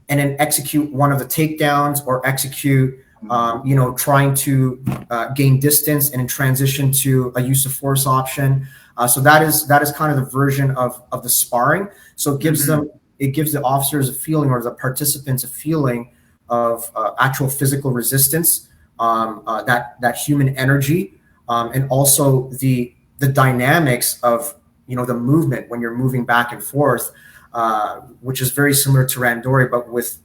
and then execute one of the takedowns, or execute, trying to gain distance and transition to a use of force option. So that is kind of the version of the sparring. So it gives the officers a feeling, or the participants a feeling of actual physical resistance, that human energy, and also the dynamics of the movement when you're moving back and forth, which is very similar to randori, but with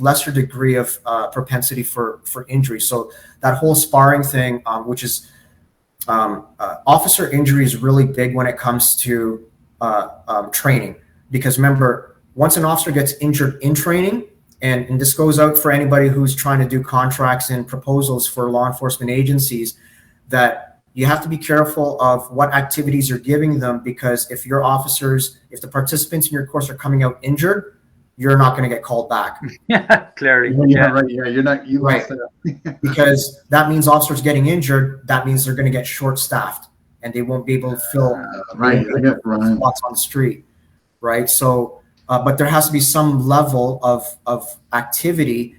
lesser degree of propensity for injury. So that whole sparring thing, which is officer injury, is really big when it comes to training, because remember, once an officer gets injured in training, and this goes out for anybody who's trying to do contracts and proposals for law enforcement agencies, that you have to be careful of what activities you're giving them, because if your officers, if the participants in your course are coming out injured, you're not going to get called back. Yeah, clearly. Yeah, right. Yeah, you're not. You right. Because that means officers getting injured. That means they're going to get short-staffed, and they won't be able to fill spots on the street. Right. So, but there has to be some level of activity,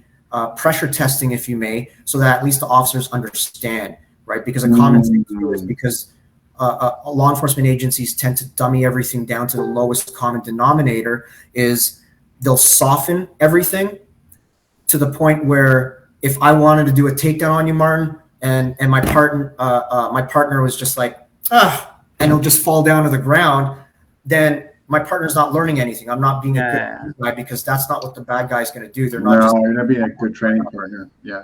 pressure testing, if you may, so that at least the officers understand. Right. Because a common thing too is because law enforcement agencies tend to dummy everything down to the lowest common denominator. Is they'll soften everything to the point where if I wanted to do a takedown on you, Martin, and my partner was just like, and he'll just fall down to the ground, then my partner's not learning anything. I'm not being a good guy, because that's not what the bad guy's going to do. They're not. You're not being a good training partner. Yeah.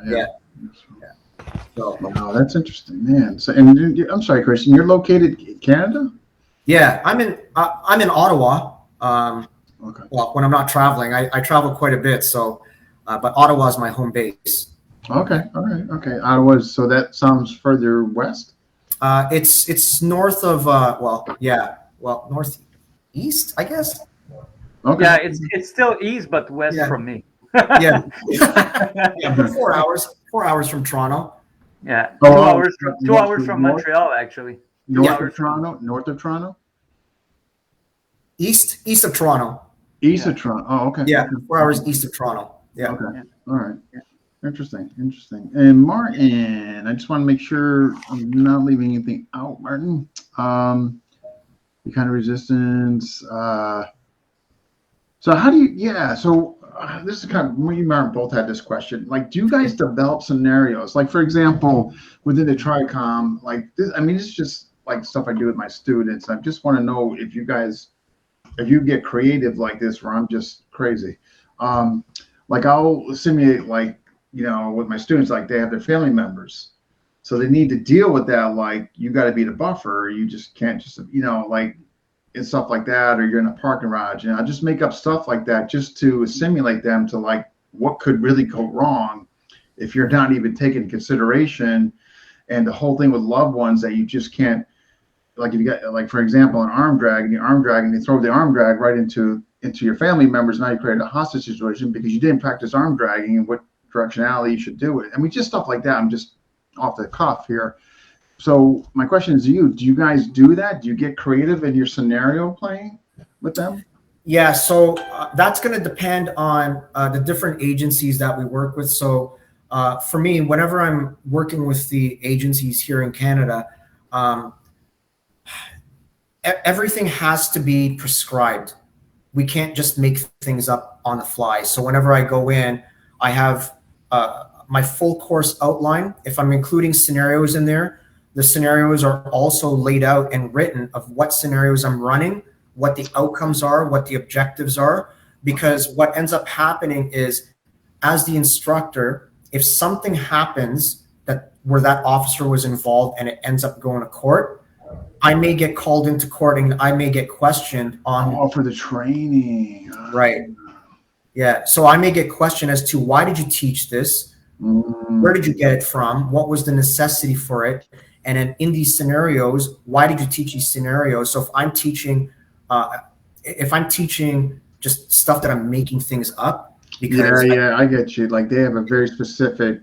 So, wow, that's interesting, man. So, and I'm sorry, Christian, you're located in Canada? Yeah, I'm in Ottawa. Okay. Well, when I'm not traveling, I travel quite a bit. So, but Ottawa is my home base. Okay. All right. Okay. Ottawa. So that sounds further west. It's north of northeast, I guess. Okay. Yeah, it's still east, but west from me. Yeah. 4 hours. 4 hours from Toronto. Yeah. 2 hours from Montreal, actually. North of Toronto. East of Toronto. East of Toronto. Oh, okay. Yeah, 4 hours east of Toronto. Yeah. Okay. Yeah. All right. Yeah. Interesting. And Martin, I just want to make sure I'm not leaving anything out, Martin. The kind of resistance. So how do you? Yeah. So this is kind of, me and Martin both had this question. Like, do you guys develop scenarios? Like, for example, within the Tricom, like this. I mean, it's just like stuff I do with my students. I just want to know if you get creative like this, where I'm just crazy. Like I'll simulate, like, with my students, like they have their family members, so they need to deal with that. Like, you got to be the buffer. You just can't just, like, and stuff like that, or you're in a parking garage. And I just make up stuff like that just to simulate them to, like, what could really go wrong if you're not even taking into consideration. And the whole thing with loved ones, that you just can't, like, if you got, like, for example, an arm drag, and you throw the arm drag right into your family members. Now you create a hostage situation because you didn't practice arm dragging and what directionality you should do it. I mean, just stuff like that. I'm just off the cuff here. So my question is to you, do you guys do that? Do you get creative in your scenario playing with them? Yeah, so that's going to depend on the different agencies that we work with. So for me, whenever I'm working with the agencies here in Canada, everything has to be prescribed. We can't just make things up on the fly. So whenever I go in, I have my full course outline. If I'm including scenarios in there, the scenarios are also laid out and written of what scenarios I'm running, what the outcomes are, what the objectives are. Because what ends up happening is, as the instructor, if something happens where that officer was involved and it ends up going to court, I may get called into court and I may get questioned on for the training. Right. Yeah. So I may get questioned as to, why did you teach this? Where did you get it from? What was the necessity for it? And then in these scenarios, why did you teach these scenarios? So if I'm teaching just stuff that I'm making things up, because I get you. Like, they have a very specific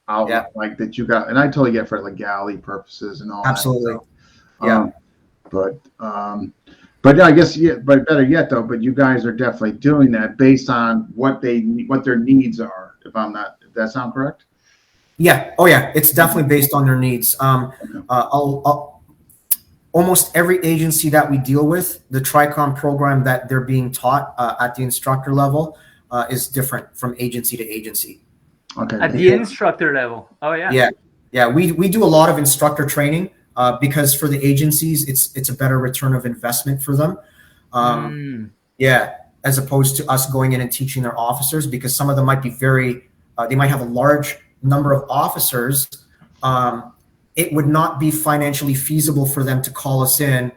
outlet, like that you got, and I totally get for legality purposes and all. Absolutely. That. But yeah, I guess, but better yet though, but you guys are definitely doing that based on what their needs are. If that sound correct? Yeah. Oh yeah. It's definitely based on their needs. Almost every agency that we deal with, the Tricom program that they're being taught at the instructor level is different from agency to agency. Okay. At the instructor level. Oh yeah. Yeah. Yeah. We do a lot of instructor training. Because for the agencies, it's a better return of investment for them. Yeah, as opposed to us going in and teaching their officers, because some of them might be they might have a large number of officers. It would not be financially feasible for them to call us in,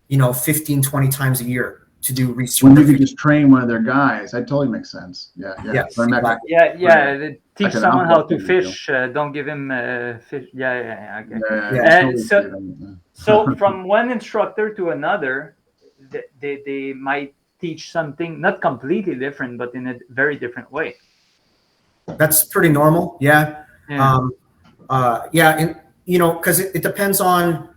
15, 20 times a year. to do when you could just train one of their guys. That totally makes sense. Yeah. Yes, So exactly. Teach someone how to fish. Don't give him fish. Okay. So from one instructor to another, they might teach something not completely different, but in a very different way. That's pretty normal. Yeah. And because it depends on.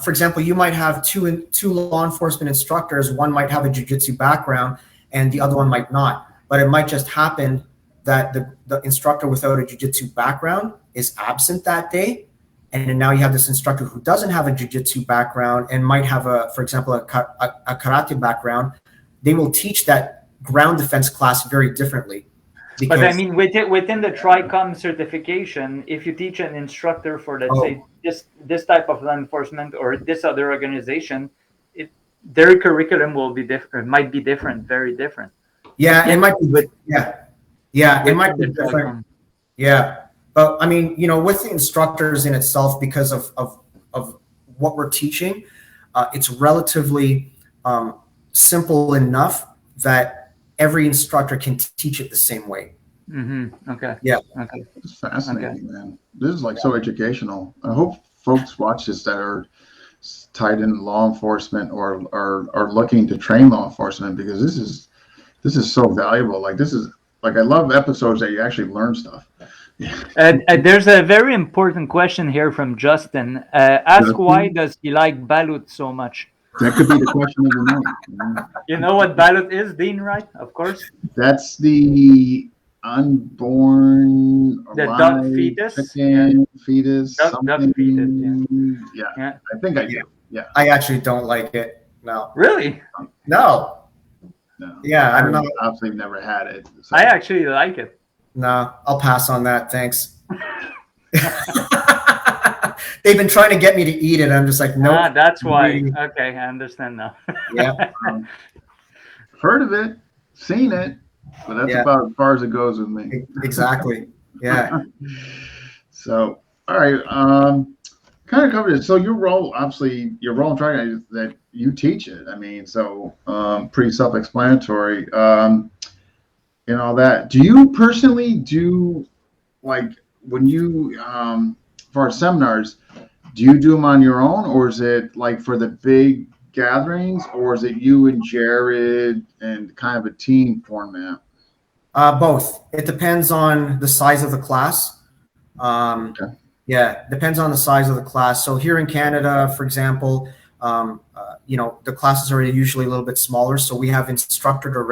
For example, you might have two law enforcement instructors. One might have a jiu-jitsu background and the other one might not. But it might just happen that the instructor without a jiu-jitsu background is absent that day. And then now you have this instructor who doesn't have a jiu-jitsu background and might have, for example, a karate background. They will teach that ground defense class very differently. But I mean, within the Tricom certification, if you teach an instructor for, let's say, this type of law enforcement or this other organization, their curriculum will be different. Might be different, very different. Yeah, it might be. It might be different. Yeah, but I mean, with the instructors in itself, because of what we're teaching, it's relatively simple enough that every instructor can teach it the same way. Mm-hmm. Okay. Yeah. Okay. It's fascinating, man. This is like so educational. I hope folks watch this that are tied in law enforcement or are looking to train law enforcement, because this is so valuable. I love episodes that you actually learn stuff. There's a very important question here from Justin. Ask why does he like balut so much? That could be the question of the night. You know what balut is, Dean, right? Of course. That's the unborn, the duck fetus. Fetus. Duck fetus. Yeah. I think I do. Yeah. I actually don't like it. No. Really? No. Yeah, I'm not. Obviously, never had it. So. I actually like it. No, I'll pass on that. Thanks. They've been trying to get me to eat it. I'm just like, no. Nope. That's why. Okay, I understand now. Yeah. Heard of it, seen it, but that's about as far as it goes with me. Exactly. Yeah. So, all right. Kind of covered it. So your role in Trichome, that you teach it. I mean, so pretty self-explanatory. And all that. Do you personally do, like, when you for seminars, do you do them on your own, or is it like for the big gatherings, or is it you and Jared and kind of a team format? Both. It depends on the size of the class. Okay. Yeah, depends on the size of the class. So here in Canada, for example, the classes are usually a little bit smaller. So we have instructor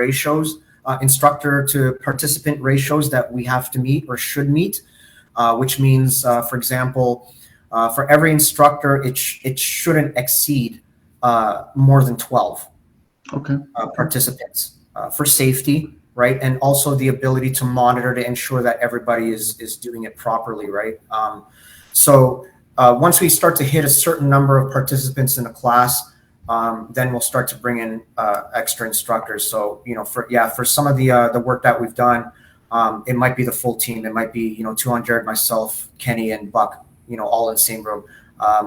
to participant ratios that we have to meet or should meet, which means, for example, for every instructor, it shouldn't exceed more than 12 participants for safety, right? And also the ability to monitor to ensure that everybody is doing it properly, right? So once we start to hit a certain number of participants in a class, then we'll start to bring in extra instructors. So, for some of the work that we've done, it might be the full team. It might be, Tuhon Jared, myself, Kenny, and Buck, all in the same room.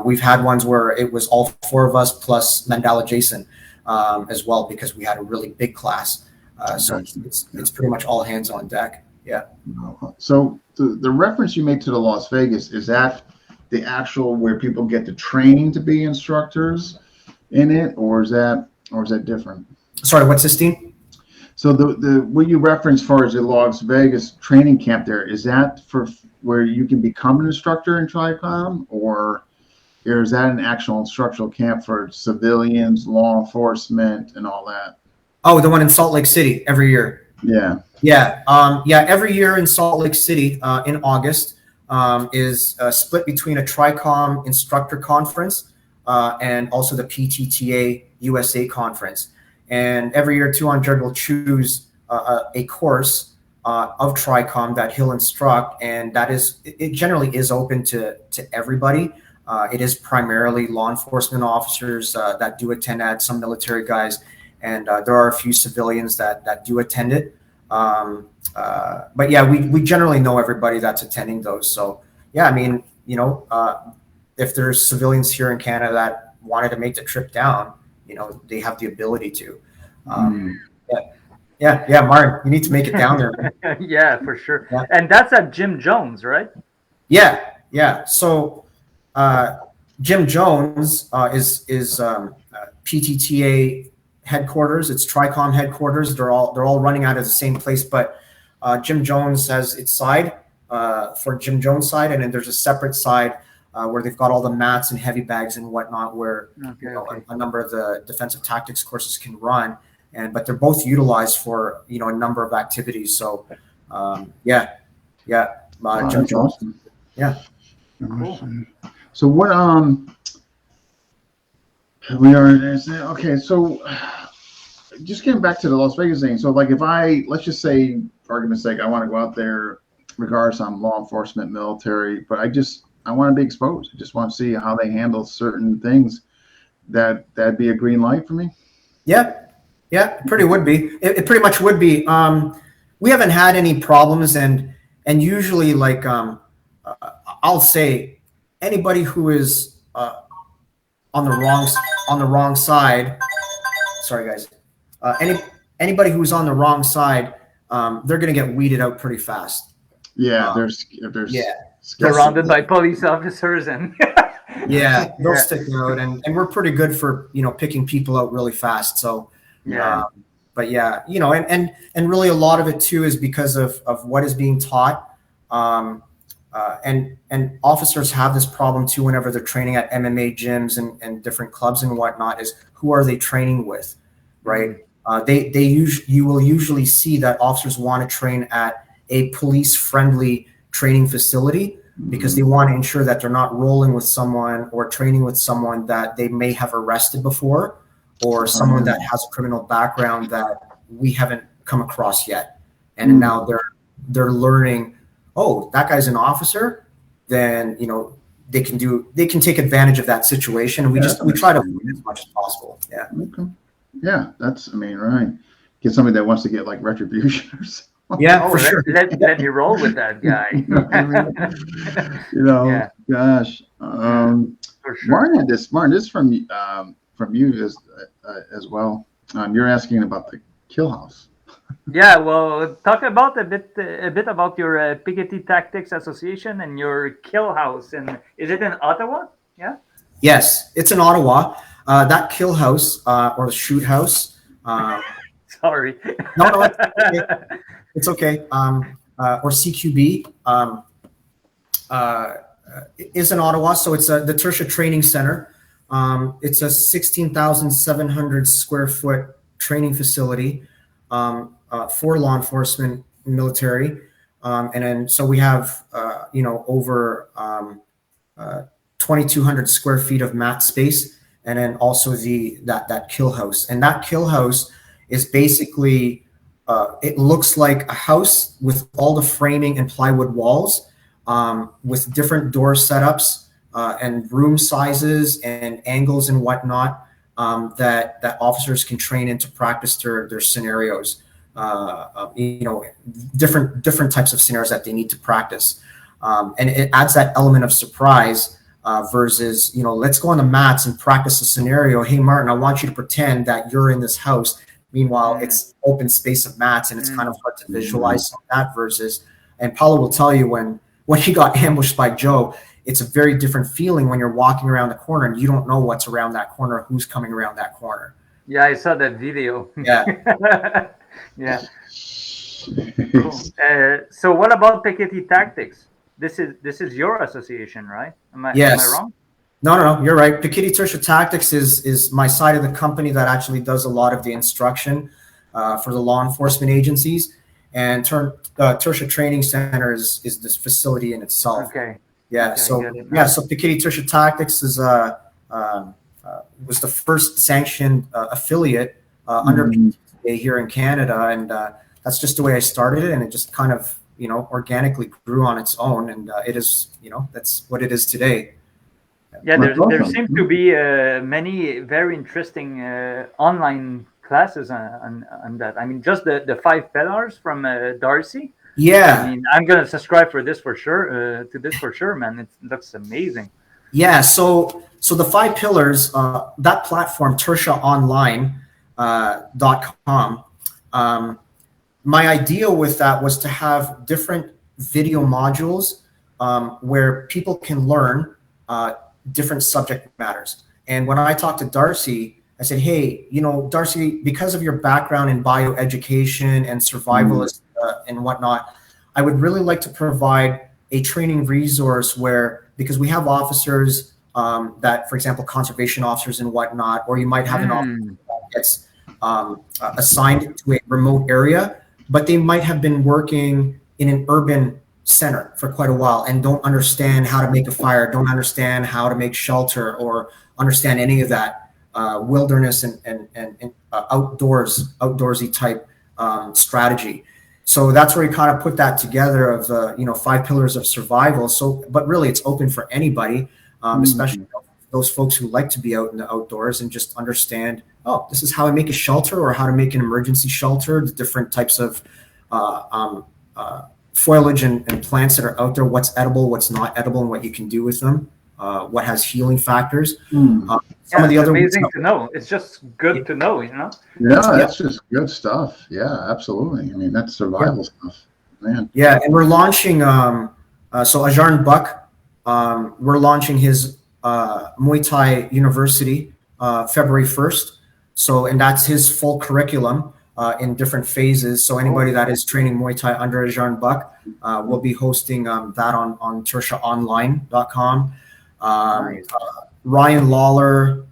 We've had ones where it was all four of us plus Mandala Jason as well, because we had a really big class. So it's pretty much all hands on deck. Yeah. So the reference you made to the Las Vegas, is that the actual where people get the training to be instructors in it, or is that different? Sorry, what's this, Dean? So the what you referenced for as the Las Vegas training camp there, is that for where you can become an instructor in Tricom, or is that an actual instructional camp for civilians, law enforcement, and all that? Oh, the one in Salt Lake City every year. Yeah. Every year in Salt Lake City in August is split between a Tricom instructor conference and also the PTTA USA conference. And every year, Tuhon Jared will choose a course of Tricom that he'll instruct, and it generally is open to everybody. It is primarily law enforcement officers that do attend that, some military guys, and there are a few civilians that do attend it. But yeah, we generally know everybody that's attending those. So yeah, I mean, if there's civilians here in Canada that wanted to make the trip down, they have the ability to. Yeah, Martin, you need to make it down there. Yeah, for sure. Yeah. And that's at Jim Jones, right? Yeah. So Jim Jones is PTTA headquarters. It's Tricom headquarters. They're all running out of the same place, but Jim Jones has its side for Jim Jones side, and then there's a separate side where they've got all the mats and heavy bags and whatnot, where a number of the defensive tactics courses can run. But they're both utilized for a number of activities. So Jim Jones. Awesome. Yeah. Cool. So what we are okay. So just getting back to the Las Vegas thing. So like if let's just say for argument's sake, I want to go out there, regardless I'm law enforcement, military, but I want to be exposed. I just want to see how they handle certain things. That'd be a green light for me. Yeah, it pretty would be. It pretty much would be. We haven't had any problems, and usually like I'll say anybody who is on the wrong side. Sorry, guys. Anybody who's on the wrong side, they're gonna get weeded out pretty fast. Yeah, Surrounded by police officers and they'll stick out, and we're pretty good for picking people out really fast. So but and really a lot of it too is because of what is being taught. And officers have this problem too whenever they're training at MMA gyms and different clubs and whatnot, is who are they training with, right? You will usually see that officers want to train at a police-friendly training facility because they want to ensure that they're not rolling with someone or training with someone that they may have arrested before, or someone that has a criminal background that we haven't come across yet. And now they're learning, oh, that guy's an officer, then they can take advantage of that situation, and we try to avoid as much as possible. Yeah. Okay. Yeah, right. Get somebody that wants to get like retribution or something. Yeah, for sure. Let me roll with that guy. Gosh. For sure. Martin, this is from you as well. You're asking about the kill house. Yeah, well, talk about a bit about your Piketty Tactics Association and your kill house. And is it in Ottawa? Yeah. Yes, it's in Ottawa. That kill house or the shoot house. Sorry. No, it's okay. Or CQB is in Ottawa. So it's the Tertia Training Center. It's a 16,700 square foot training facility for law enforcement, military, and then so we have over 2,200 square feet of mat space, and then also that kill house. And that kill house is basically it looks like a house with all the framing and plywood walls, with different door setups and room sizes and angles and whatnot, that officers can train in to practice their scenarios. Different types of scenarios that they need to practice, and it adds that element of surprise. Versus, let's go on the mats and practice a scenario. Hey, Martin, I want you to pretend that you're in this house. Meanwhile, it's open space of mats, and it's kind of hard to visualize that. Versus, and Paulo will tell you when he got ambushed by Joe, it's a very different feeling when you're walking around the corner and you don't know what's around that corner, who's coming around that corner. Yeah, I saw that video. Yeah. Yeah. Cool. So what about Piketty Tactics? This is your association, right? Am I wrong? No, you're right. Piketty Tactics is my side of the company that actually does a lot of the instruction for the law enforcement agencies, and Tertia Training Center is this facility in itself. Okay. Yeah. Okay, So Piketty Tactics is was the first sanctioned affiliate under PTTA here in Canada, and that's just the way I started it, and it just kind of organically grew on its own, and it is that's what it is today. Yeah, there seem to be many very interesting online classes on that. I mean, just the 5 pillars from Darcy. Yeah. I mean, I'm gonna subscribe for this for sure. To this for sure, man. It looks amazing. Yeah. So the 5 pillars, that platform, Tertia Online, .com. My idea with that was to have different video modules where people can learn different subject matters. And when I talked to Darcy, I said, hey, Darcy, because of your background in bioeducation and survivalist and whatnot, I would really like to provide a training resource because we have officers that, for example, conservation officers and whatnot, or you might have an officer that gets assigned to a remote area, but they might have been working in an urban center for quite a while and don't understand how to make a fire, don't understand how to make shelter, or understand any of that wilderness and outdoorsy type strategy. So that's where we kind of put that together of 5 pillars of survival. So, but really, it's open for anybody, especially those folks who like to be out in the outdoors and just understand, oh, this is how I make a shelter, or how to make an emergency shelter, the different types of foliage and plants that are out there, what's edible, what's not edible, and what you can do with them, what has healing factors. Some of the other amazing to know. It's just good to know, Yeah, that's just good stuff. Yeah, absolutely. I mean, that's survival stuff, man. Yeah, and we're launching. So Ajarn Buck, we're launching his Muay Thai University February 1st. So, and that's his full curriculum in different phases. So anybody that is training Muay Thai under Ajarn Buck will be hosting that on tertiaonline.com. Nice. Ryan Lawler,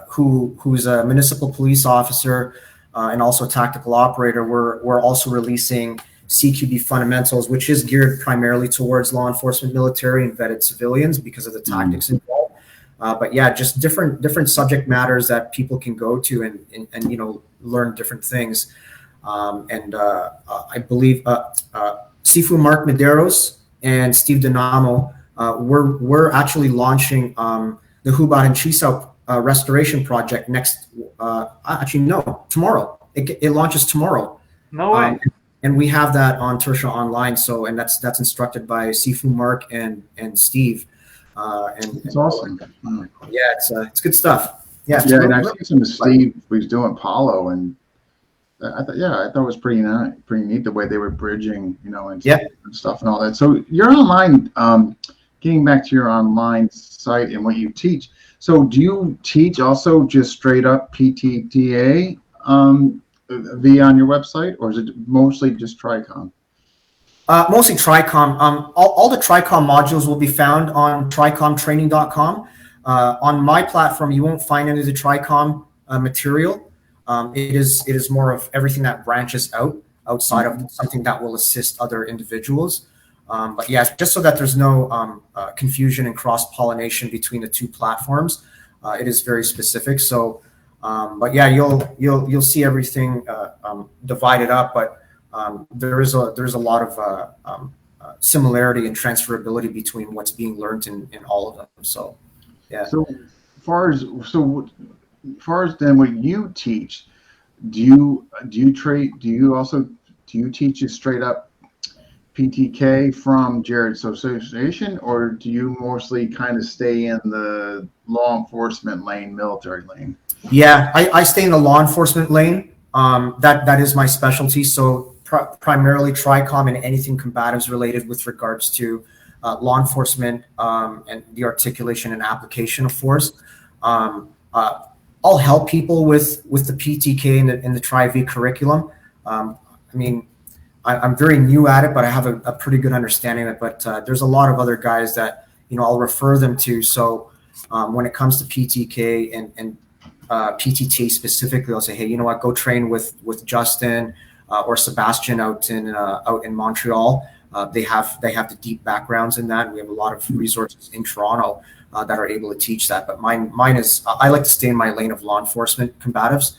who's a municipal police officer and also a tactical operator, we're also releasing CQB Fundamentals, which is geared primarily towards law enforcement, military, and vetted civilians because of the tactics involved. But yeah, just different subject matters that people can go to and learn different things. I believe Sifu Mark Medeiros and Steve Dinamo, we're actually launching the Hubat and Chisau restoration project tomorrow. It launches tomorrow. No way. And we have that on Tertia Online. So, and that's instructed by Sifu Mark and Steve. And it's awesome. Yeah, it's good stuff. Yeah, and I've seen some of Steve who's doing Paulo, and I thought it was pretty neat the way they were bridging, and stuff and all that. So you're online. Getting back to your online site and what you teach. So do you teach also just straight up PTTA via on your website, or is it mostly just Tricom? Mostly Tricom. All the Tricom modules will be found on tricomtraining.com. On my platform, you won't find any of the Tricom material. It is more of everything that branches outside of something that will assist other individuals. But yeah, just so that there's no confusion and cross-pollination between the two platforms, it is very specific. So, but yeah, you'll see everything divided up. But there's a lot of similarity and transferability between what's being learned in all of them. So, yeah. So, far as then what you teach, do you teach it straight up PTK from Jared's Association, or do you mostly kind of stay in the law enforcement lane, military lane? Yeah, I stay in the law enforcement lane. That is my specialty. So primarily Tricom and anything combatives related with regards to law enforcement and the articulation and application of force. I'll help people with the PTK and the Tri-V curriculum. I'm very new at it, but I have a pretty good understanding of it. But there's a lot of other guys that I'll refer them to. So when it comes to PTK and PTT specifically, I'll say, hey, you know what? Go train with Justin or Sebastian out in Montreal. They have the deep backgrounds in that. We have a lot of resources in Toronto that are able to teach that. But mine is I like to stay in my lane of law enforcement combatives.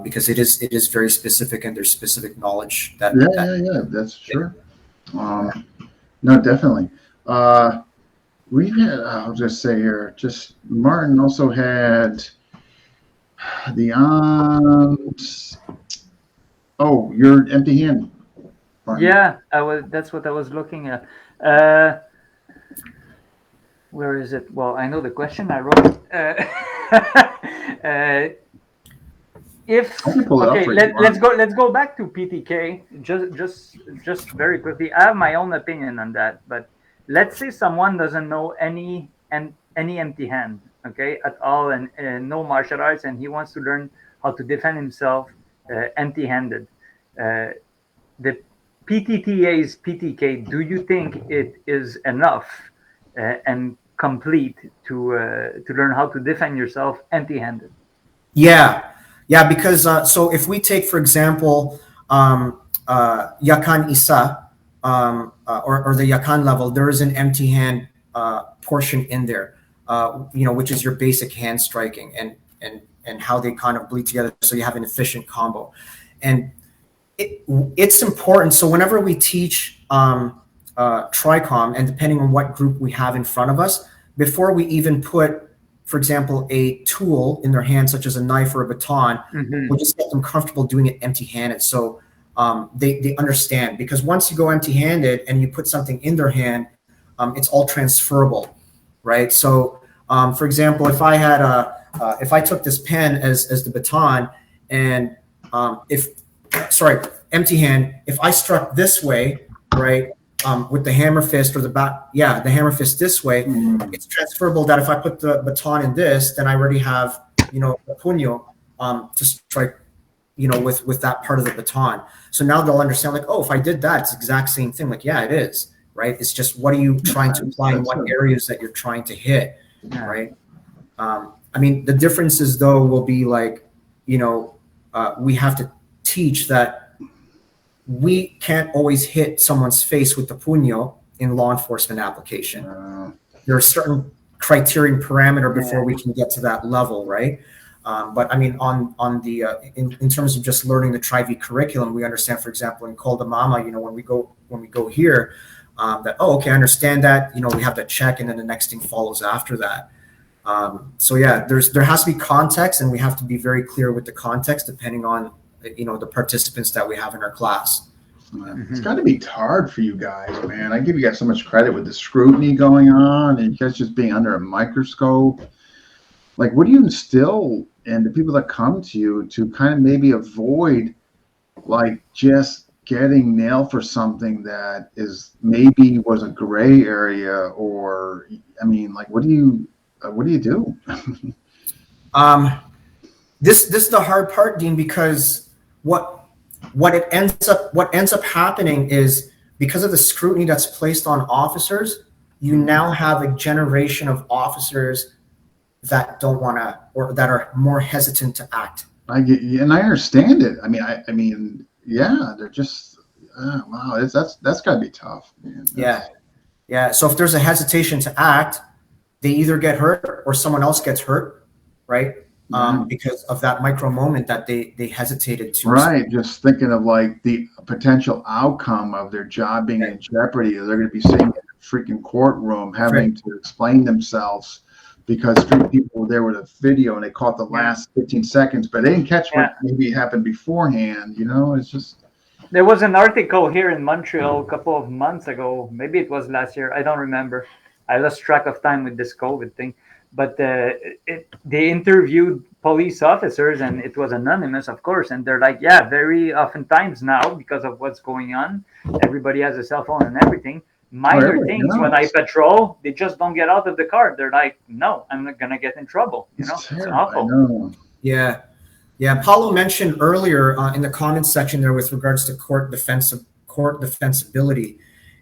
Because it is very specific and there's specific knowledge that. Yeah, that's sure. No, definitely. We had, I'll just say here, just Martin also had the your empty hand, Martin. Yeah, that's what I was looking at. Where is it? Well, I know the question. I wrote it. if I can pull it up okay, for you. let's go back to PTK just very quickly. I have my own opinion on that, but let's say someone doesn't know any empty hand, okay, at all, and no martial arts, and he wants to learn how to defend himself empty-handed. The PTTA's PTK, do you think it is enough and complete to learn how to defend yourself empty-handed? Yeah, yeah, because so if we take, for example, Yakan Isa, or the Yakan level, there is an empty hand portion in there, which is your basic hand striking and how they kind of bleed together, so you have an efficient combo. And it's important. So whenever we teach Tricom, and depending on what group we have in front of us, before we even put, for example, a tool in their hand, such as a knife or a baton, we'll just get them comfortable doing it empty-handed. So they understand, because once you go empty-handed and you put something in their hand, it's all transferable, right? So, for example, if I took this pen as the baton, and empty hand, if I struck this way, right, with the hammer fist or the hammer fist this way, it's transferable. That if I put the baton in this, then I already have, the puño to strike, with that part of the baton. So now they'll understand, like, oh, if I did that, it's the exact same thing. Like, yeah, it is, right? It's just, what are you trying to apply in what areas that you're trying to hit, right? I mean, the differences though will be like, we have to teach that we can't always hit someone's face with the puño in law enforcement application. There are certain criterion parameter before we can get to that level, right? But I mean, on the in terms of just learning the Tri-V curriculum, we understand, for example, in Col de Mama, when we go here, that, oh, okay, I understand that. We have to check, and then the next thing follows after that. So yeah, there has to be context, and we have to be very clear with the context depending on the participants that we have in our class. It's got to be hard for you guys, man. I give you guys so much credit with the scrutiny going on and you guys just being under a microscope. Like, what do you instill in the people that come to you to kind of maybe avoid, like, just getting nailed for something that was a gray area? Or, I mean, like, what do you do? This is the hard part, Dean, because what ends up happening is, because of the scrutiny that's placed on officers, you now have a generation of officers that don't want to, or that are more hesitant to act. I understand it. I mean, yeah, they're just wow. That's got to be tough, man. Yeah. So if there's a hesitation to act, they either get hurt or someone else gets hurt, right? Because of that micro moment that they hesitated to. Right, just thinking of like the potential outcome of their job being in jeopardy. They're going to be sitting in a freaking courtroom having to explain themselves because three people were there with a video and they caught the last 15 seconds, but they didn't catch what maybe happened beforehand. It's just. There was an article here in Montreal a couple of months ago. Maybe it was last year. I don't remember. I lost track of time with this COVID thing. But they interviewed police officers, and it was anonymous, of course. And they're like, yeah, very oftentimes now, because of what's going on, everybody has a cell phone and everything. Minor things when I patrol, they just don't get out of the car. They're like, no, I'm not going to get in trouble. It's awful. Yeah. Paulo mentioned earlier in the comments section there with regards to court defensibility.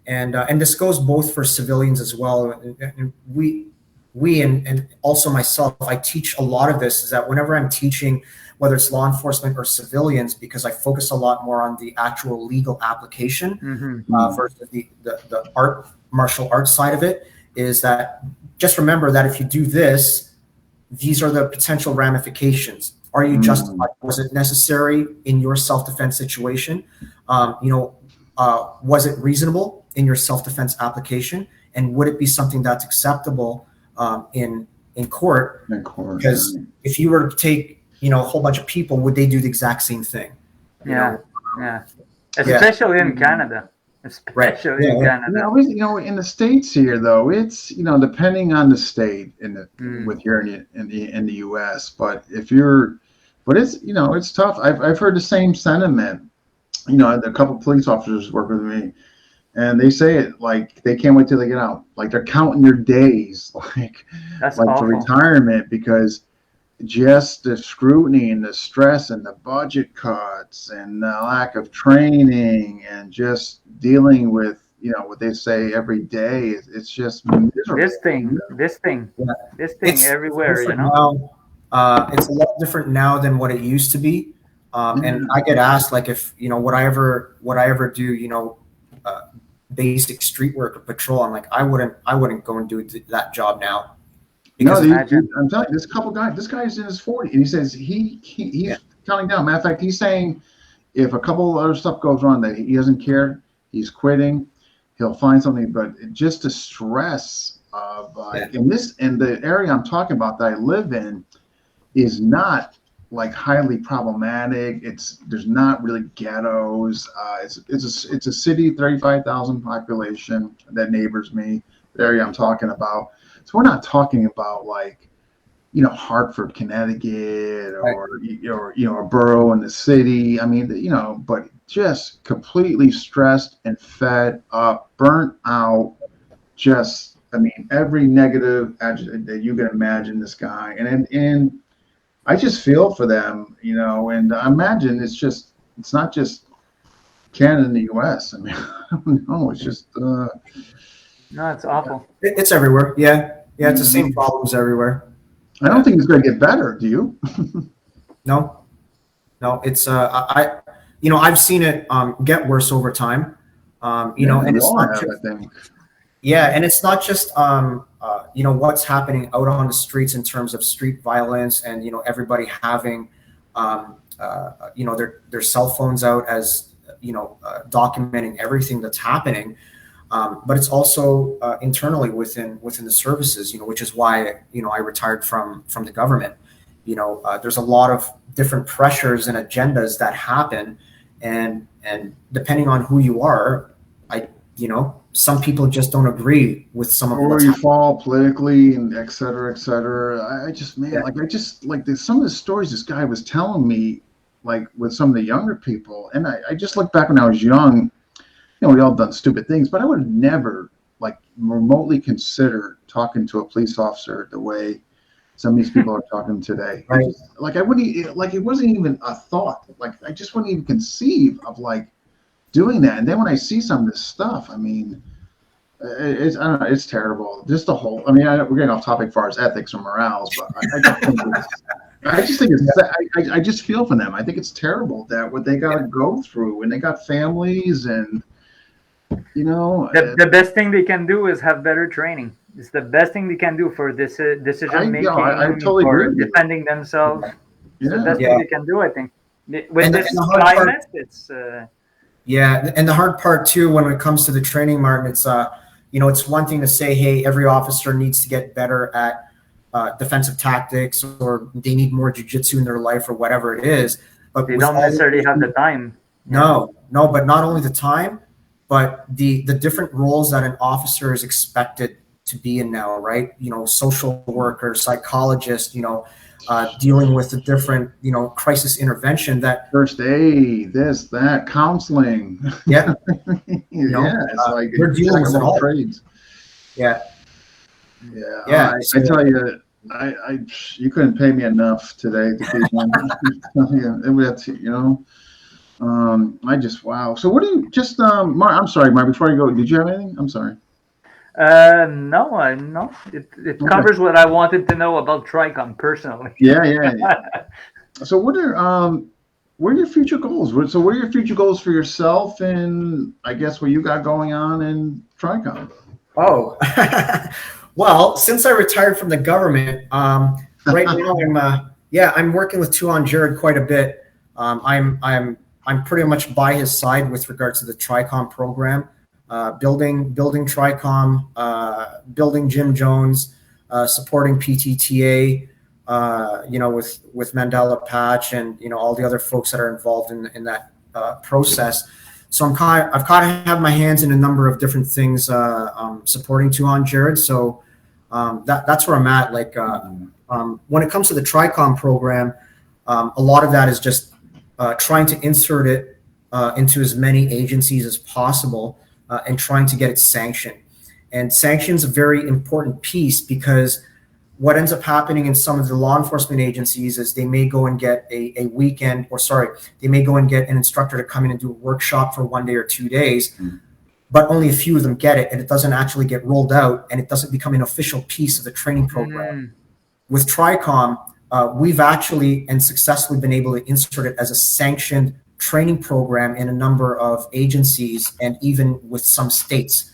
And this goes both for civilians as well. And we and also myself, I teach a lot of this, is that whenever I'm teaching, whether it's law enforcement or civilians, because I focus a lot more on the actual legal application versus the martial arts side of it, is that just remember that if you do this, these are the potential ramifications. Are you justified? Was it necessary in your self-defense situation? Was it reasonable in your self-defense application? And would it be something that's acceptable in court? Because if you were to take a whole bunch of people, would they do the exact same thing? Especially in Canada. Especially in Canada. In the States here, though, it's depending on the state with here in the U.S. But if you're But it's, it's tough. I've heard the same sentiment. A couple of police officers work with me, and they say it like they can't wait till they get out. Like they're counting their days, That's for awful. retirement, because just the scrutiny and the stress and the budget cuts and the lack of training and just dealing with, what they say every day. It's just miserable. This thing everywhere, Now, it's a lot different now than what it used to be. And I get asked, like, if would I ever do basic street work or patrol? I'm like, I wouldn't go and do that job now. Because I'm telling you, this guy's in his 40s, and he says he's counting down. Matter of fact, he's saying if a couple other stuff goes wrong, that he doesn't care, he's quitting, he'll find something. But just the stress of in the area I'm talking about that I live in is not like highly problematic. There's not really ghettos. It's a city, 35,000 population that neighbors me. The area I'm talking about. So we're not talking about like, Hartford, Connecticut, or a borough in the city. I mean, but just completely stressed and fed up, burnt out. Just, every negative adjective that you can imagine. This guy, and I just feel for them, and I imagine it's not just Canada and the U.S. I don't know. It's just. No, it's awful. It's everywhere. Yeah, it's the same problems everywhere. I don't think it's going to get better. Do you? No. It's I've seen it get worse over time. And it's not just, and it's not just what's happening out on the streets in terms of street violence and everybody having their cell phones out as documenting everything that's happening. But it's also internally within the services, which is why I retired from the government. There's a lot of different pressures and agendas that happen, and depending on who you are, some people just don't agree with some of what's happening. Fall politically and et cetera, et cetera. Some of the stories this guy was telling me, like with some of the younger people, and I just look back when I was young. We all done stupid things, but I would have never like remotely considered talking to a police officer the way some of these people are talking today. Right. I wouldn't it wasn't even a thought. Like I just wouldn't even conceive of like doing that. And then when I see some of this stuff, I don't know, it's terrible. Just the whole. We're getting off topic as far as ethics or morals, but I just think I just feel for them. I think it's terrible that what they got to go through, and they got families and. The best thing they can do is have better training. It's the best thing they can do for this decision making, I totally for agree defending themselves. It's the best thing they can do, I think. With and this climate, it's and the hard part too when it comes to the training, Martin, it's it's one thing to say, hey, every officer needs to get better at defensive tactics, or they need more jiu-jitsu in their life, or whatever it is. But they don't necessarily have the time. No, but not only the time, but the different roles that an officer is expected to be in now, right? Social worker, psychologist, dealing with the different, crisis intervention, that first aid, this, that, counseling. Yeah. It's like we're dealing with all trades. Yeah. I tell you, you couldn't pay me enough today to keep on. Wow. So what do you Mark, I'm sorry, Mark, before you go, did you have anything? I'm sorry. No. It covers what I wanted to know about Tricom personally. Yeah. So what are your future goals? So what are your future goals for yourself, and I guess what you got going on in Tricom? Oh, well, since I retired from the government, right now I'm working with Tuhon Jared quite a bit. I'm pretty much by his side with regards to the Tricom program, building Tricom, building Jim Jones, supporting PTTA, with Mandela Patch and all the other folks that are involved in that process. So I've kind of have my hands in a number of different things, supporting Tuhon Jared. So that's where I'm at. Like when it comes to the Tricom program, A lot of that is just trying to insert it into as many agencies as possible and trying to get it sanctioned. And sanction's a very important piece, because what ends up happening in some of the law enforcement agencies is they may go and get they may go and get an instructor to come in and do a workshop for 1 day or 2 days, but only a few of them get it, and it doesn't actually get rolled out, and it doesn't become an official piece of the training program. With Tricom, we've actually and successfully been able to insert it as a sanctioned training program in a number of agencies and even with some states.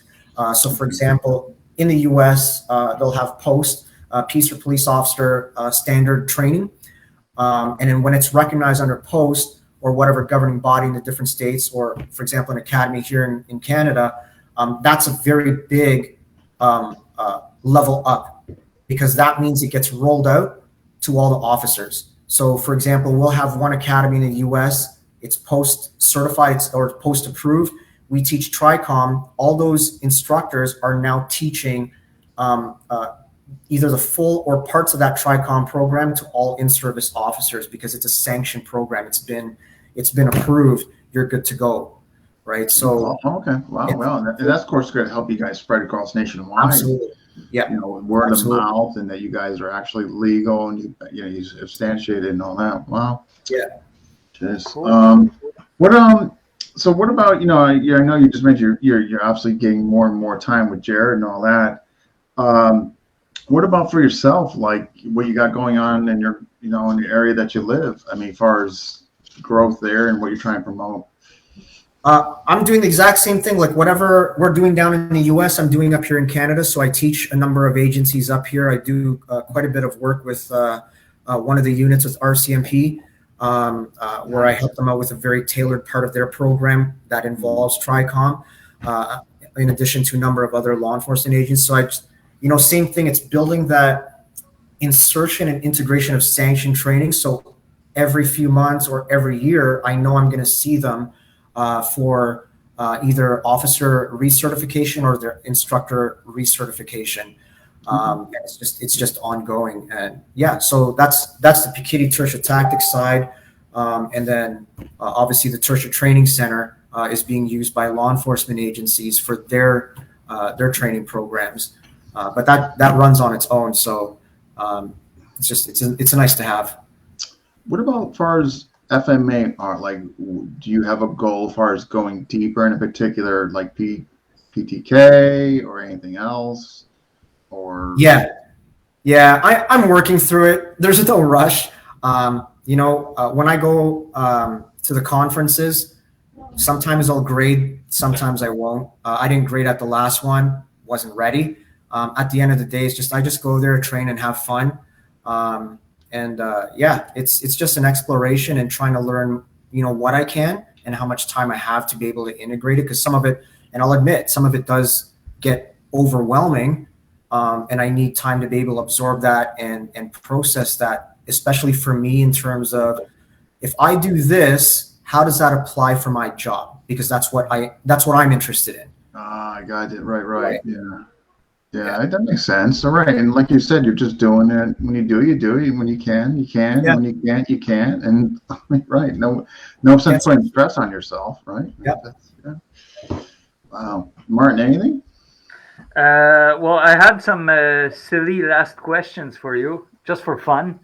So for example, in the US, they'll have peace or police officer standard training. And then when it's recognized under post or whatever governing body in the different states, or for example, an academy here in Canada, that's a very big level up, because that means it gets rolled out to all the officers. So for example, we'll have one academy in the US, it's post certified or post approved. We teach Tricom. All those instructors are now teaching either the full or parts of that Tricom program to all in-service officers, because it's a sanctioned program. It's been approved. You're good to go, right? So okay, wow, and that's of course going to help you guys spread across nationwide. Absolutely, yeah. Word of mouth, and that you guys are actually legal, and you substantiated and all that. Wow. Yeah. Just So what about I know you just mentioned you're obviously getting more and more time with Jared and all that. What about for yourself? Like what you got going on in your in the area that you live? I mean, as far as growth there and what you're trying to promote. I'm doing the exact same thing. Like whatever we're doing down in the US, I'm doing up here in Canada. So I teach a number of agencies up here. I do quite a bit of work with one of the units with RCMP, where I help them out with a very tailored part of their program that involves Tricom, in addition to a number of other law enforcement agents. So same thing. It's building that insertion and integration of sanction training. So every few months or every year, I know I'm going to see them for either officer recertification or their instructor recertification. It's just ongoing, and so that's the Piketty Tactics side, and then obviously the Tertia Training Center is being used by law enforcement agencies for their training programs, but that runs on its own. So it's nice to have. What about as far as FMA are, like, do you have a goal as far as going deeper in a particular, like PTK or anything else? Or I'm working through it. There's no rush. When I go to the conferences, sometimes I'll grade, sometimes I won't. I didn't grade at the last one, wasn't ready. At the end of the day, I just go there, train, and have fun. It's just an exploration and trying to learn, what I can and how much time I have to be able to integrate it. Because some of it, and I'll admit, some of it does get overwhelming. And I need time to be able to absorb that and process that, especially for me in terms of, if I do this, how does that apply for my job? Because that's what I'm interested in. I got it. Right. Yeah, that makes sense. All right. And like you said, you're just doing it. When you do, you do it. When you can, you can. Yeah. When you can't, you can't. And right. No sense putting stress on yourself, right? Yeah. Wow. Martin, anything? Well, I had some silly last questions for you, just for fun.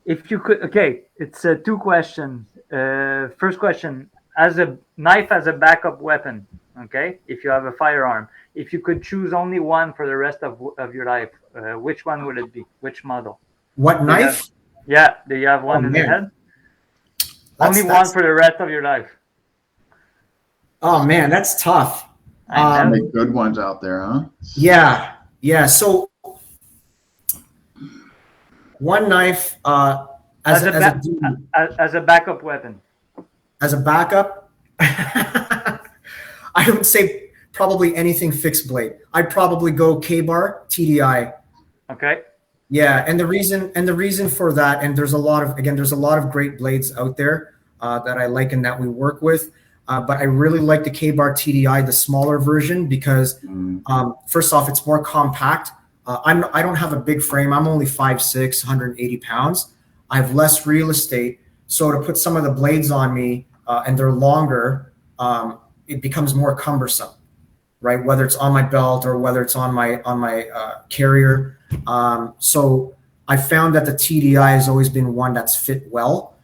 If you could, okay, it's 2 questions. First question: as a knife as a backup weapon, okay? If you have a firearm, if you could choose only one for the rest of your life, which one would it be? Which model? What knife? Do you have one in the head? Only one for the rest of your life. Oh man, that's tough. Make good ones out there, huh? Yeah. So one knife as a backup weapon. As a backup, I would say probably anything fixed blade. I'd probably go K-bar TDI. Okay. Yeah, and the reason for that, and there's a lot of great blades out there that I like and that we work with. But I really like the K-bar TDI, the smaller version, because first off, it's more compact. I don't have a big frame. I'm only 5'6", 180 pounds. I have less real estate. So to put some of the blades on me and they're longer, it becomes more cumbersome, right? Whether it's on my belt or whether it's on my carrier. So I found that the TDI has always been one that's fit well.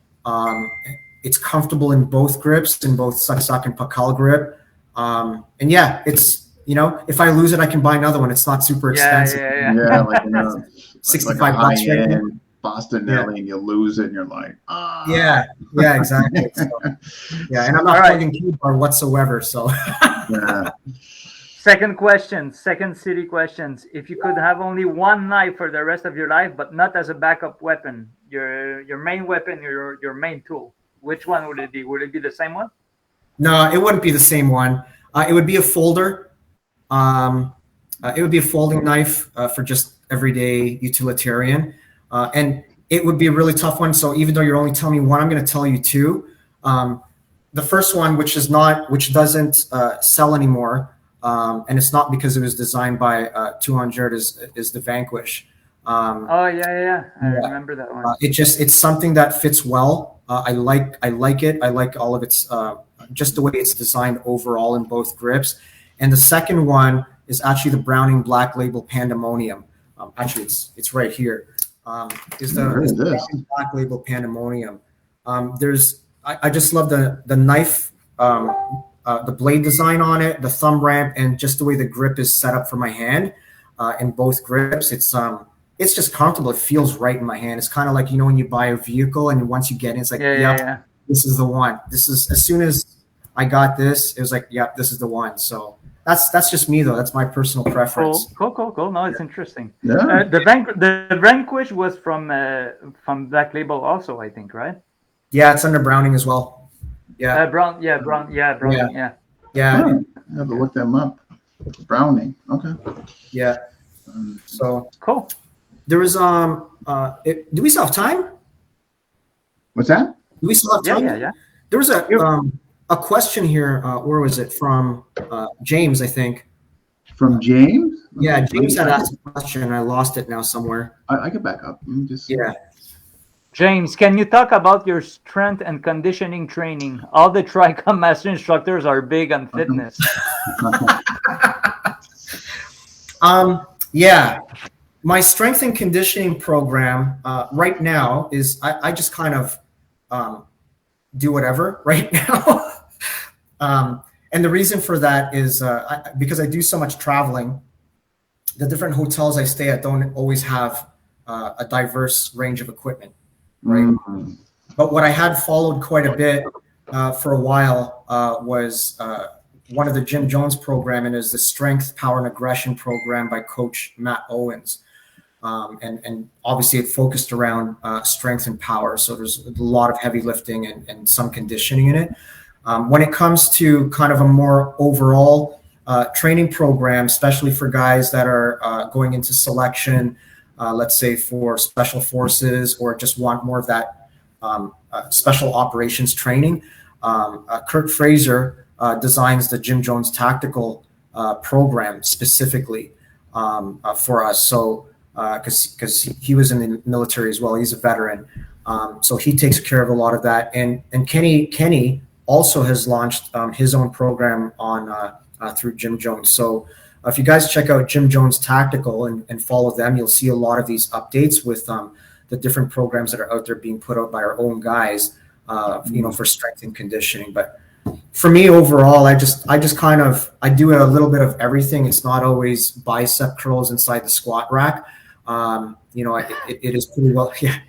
It's comfortable in both grips, in both suck and pakal grip. And yeah, it's, you know, if I lose it, I can buy another one. It's not super expensive. Yeah, like, you know, 65 like bucks right now. Boston Nelly, and you lose it, and you're like, ah. Yeah, exactly. So, yeah, and I'm not plugging keyboard whatsoever. So. Yeah. Second city questions. If you could have only one knife for the rest of your life, but not as a backup weapon, your main weapon, your main tool, which one would it be? Would it be the same one? No, it wouldn't be the same one. It would be a folder. It would be a folding knife for just everyday utilitarian. And it would be a really tough one. So even though you're only telling me one, I'm going to tell you two. The first one, which doesn't sell anymore, and it's not because it was designed by Tuhon Jared, is the Vanquish. I remember that one. It's something that fits well. I like it. I like all of its just the way it's designed overall in both grips. And the second one is actually the Browning Black Label Pandemonium. Actually, it's right here. Is the Browning Black Label Pandemonium. I just love the knife, the blade design on it, the thumb ramp, and just the way the grip is set up for my hand. In both grips, it's just comfortable. It feels right in my hand. It's kind of like, you know, when you buy a vehicle and once you get in, it's like, this is the one. This is, as soon as I got this, it was like, this is the one. So that's just me though. That's my personal preference. Cool. No, it's interesting. Yeah. The Vanquish was from Black Label also, I think, right? Yeah, it's under Browning as well. Yeah. Browning. Yeah. I have to look them up. Browning. Okay. Yeah. So cool. There was do we still have time? What's that? Do we still have time? Yeah. There was a question here. Where was it from? James, I think. From James? Yeah, James had asked a question, and I lost it now somewhere. I get back up. Let me just. Yeah. James, can you talk about your strength and conditioning training? All the Tricom master instructors are big on fitness. Yeah. My strength and conditioning program right now is I just kind of do whatever right now. And the reason for that is because I do so much traveling. The different hotels I stay at don't always have a diverse range of equipment, right? Mm-hmm. But what I had followed quite a bit for a while was one of the Jim Jones program, and is the Strength, Power, and Aggression program by Coach Matt Owens. And obviously it focused around strength and power. So there's a lot of heavy lifting and some conditioning in it. When it comes to kind of a more overall training program, especially for guys that are going into selection, let's say for special forces, or just want more of that special operations training, Kurt Fraser designs the Jim Jones tactical program specifically for us. So because he was in the military as well. He's a veteran. So he takes care of a lot of that. And Kenny also has launched his own program on through Jim Jones. So if you guys check out Jim Jones Tactical and follow them, you'll see a lot of these updates with the different programs that are out there being put out by our own guys, for strength and conditioning. But for me overall, I do a little bit of everything. It's not always bicep curls inside the squat rack. It is pretty well. Yeah.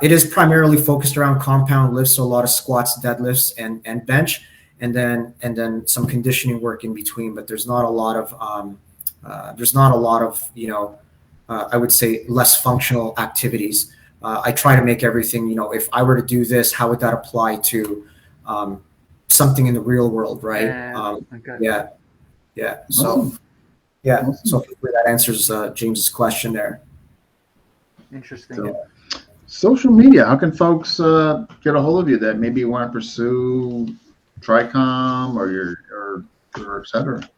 It is primarily focused around compound lifts. So a lot of squats, deadlifts, and bench, and then some conditioning work in between, but there's not a lot of I would say less functional activities. I try to make everything, if I were to do this, how would that apply to something in the real world, right? Okay. Yeah. So so hopefully that answers James's question there. Interesting. So, social media, how can folks get a hold of you that maybe want to pursue Tricom or et cetera?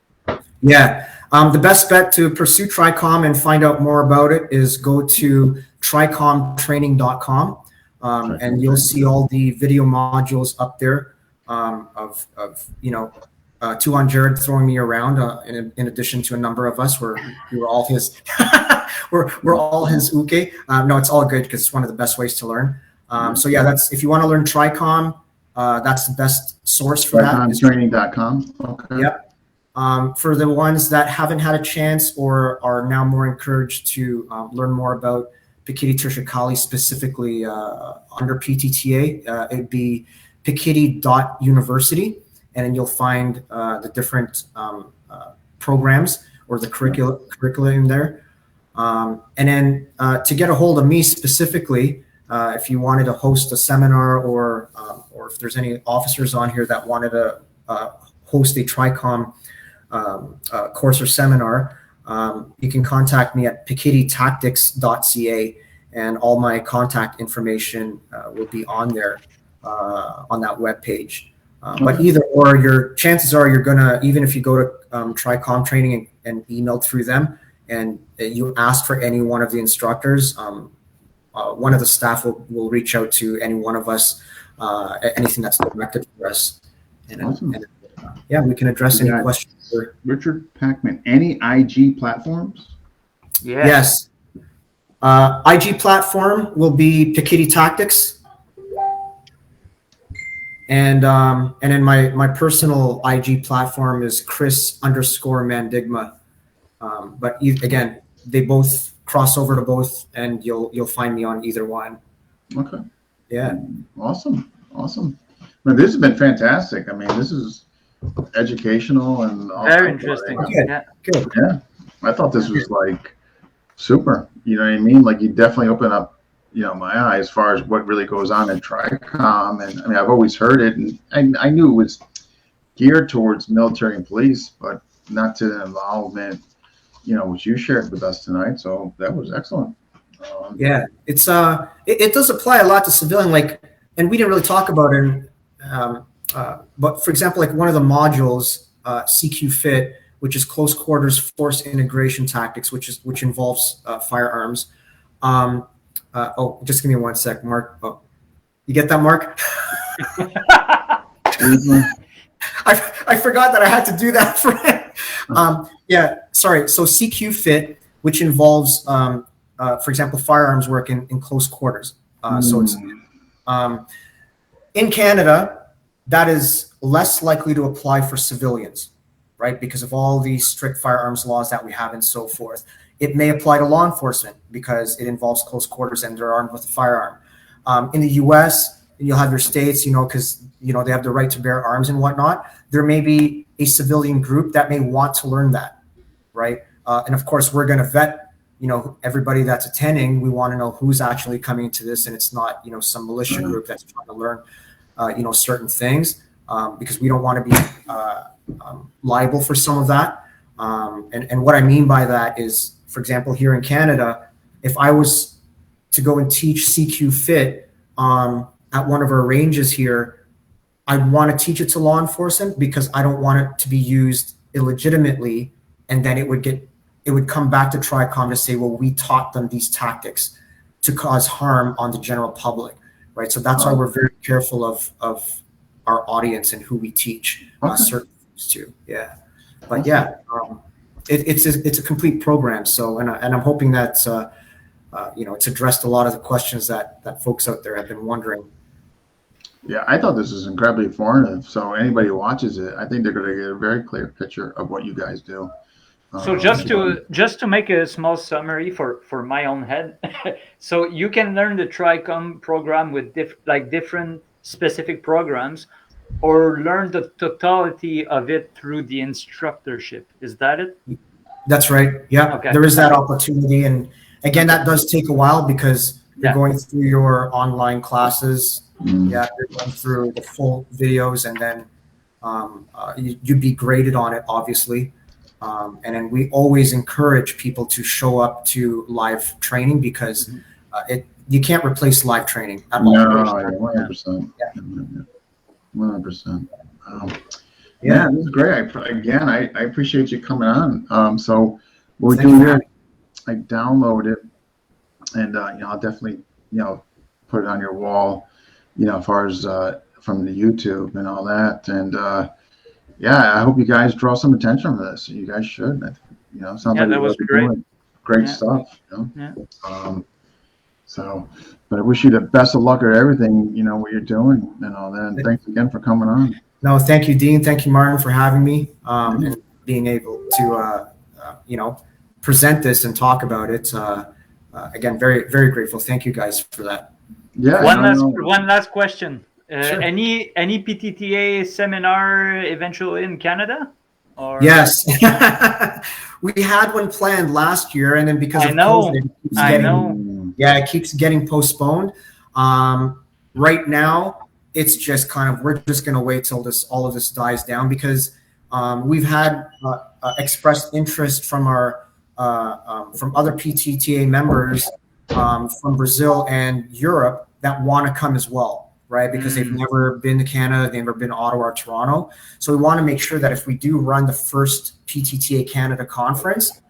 Yeah. The best bet to pursue Tricom and find out more about it is go to tricomtraining.com. and you'll see all the video modules up there of Tuhon Jared throwing me around. In addition to a number of us, we're all his we're all his uke. No, it's all good because it's one of the best ways to learn. So yeah, that's if you want to learn Tricom, that's the best source for that. Tricomtraining.com. Okay. Yep. For the ones that haven't had a chance or are now more encouraged to learn more about Piketty Tactics specifically under PTTA, it'd be piketty.university, and then you'll find the different programs or the curricula in there. And then to get a hold of me specifically, if you wanted to host a seminar or if there's any officers on here that wanted to host a Tricom course or seminar, you can contact me at pikettytactics.ca, and all my contact information will be on there on that web page. But either or, your chances are you're gonna, even if you go to Tricom training and email through them, and you ask for any one of the instructors, one of the staff will reach out to any one of us, anything that's directed for us. And, awesome. Yeah, we can address any questions. Richard Packman, any IG platforms? Yeah. Yes. IG platform will be Piketty Tactics. And then my personal IG platform is Chris_Mandigma. But again, they both cross over to both, and you'll find me on either one. Okay. Yeah. Awesome. Well, this has been fantastic. I mean, this is educational and all very interesting. Good. Yeah. Good. Yeah. I thought this was like super. You know what I mean? Like, you definitely open up, my eye as far as what really goes on in Tricom. And I mean, I've always heard it, and I knew it was geared towards military and police, but not to the involvement, which you shared with us tonight. So that was excellent. Yeah, it's it does apply a lot to civilian, and we didn't really talk about it. But for example, like one of the modules, CQ Fit, which is close quarters force integration tactics, which involves firearms. Just give me 1 sec, Mark. Oh, you get that, Mark? I forgot that I had to do that for him. Yeah, sorry. So CQ Fit, which involves, for example, firearms work in close quarters. So it's in Canada, that is less likely to apply for civilians, right? Because of all the strict firearms laws that we have and so forth. It may apply to law enforcement because it involves close quarters and they're armed with a firearm. In the US, you'll have your states, because, they have the right to bear arms and whatnot. There may be a civilian group that may want to learn that, right? And of course, we're going to vet, everybody that's attending. We want to know who's actually coming to this, and it's not, some militia group that's trying to learn certain things, because we don't want to be liable for some of that. And what I mean by that is, for example, here in Canada, if I was to go and teach CQ Fit at one of our ranges here, I'd want to teach it to law enforcement because I don't want it to be used illegitimately, and then it would come back to Tricom to say, well, we taught them these tactics to cause harm on the general public. Right, so that's why we're very careful of our audience and who we teach certain things to. Yeah, but yeah, it's a complete program. So and I'm hoping that it's addressed a lot of the questions that folks out there have been wondering. Yeah, I thought this was incredibly informative. So anybody who watches it, I think they're going to get a very clear picture of what you guys do. So just to make a small summary for my own head, so you can learn the Tricom program with different specific programs, or learn the totality of it through the instructorship. Is that it? That's right. Yeah, okay. There is that opportunity, and again, that does take a while because you're going through your online classes. Yeah, you're going through the full videos, and then you'd be graded on it, obviously. And then we always encourage people to show up to live training because you can't replace live training at all. No, 100%. 100%. Yeah, this is great. I appreciate you coming on. So what we're doing here, I download it, and I'll definitely put it on your wall, as far as from the YouTube and all that. And yeah, I hope you guys draw some attention from this. You guys should. Sounds like that was great. Great stuff. Yeah. So, but I wish you the best of luck at everything, what you're doing and all that. And thanks again for coming on. No, thank you, Dean. Thank you, Martin, for having me and being able to, present this and talk about it. Again, very, very grateful. Thank you guys for that. Yeah. One last question. Sure. Any PTTA seminar eventually in Canada? Or? Yes. We had one planned last year, and then because of COVID, it keeps getting postponed. Right now, it's just we're just going to wait till all of this dies down, because we've had expressed interest from our from other PTTA members from Brazil and Europe that want to come as well, right? Because they've never been to Canada, they've never been to Ottawa or Toronto. So we want to make sure that if we do run the first PTTA Canada conference,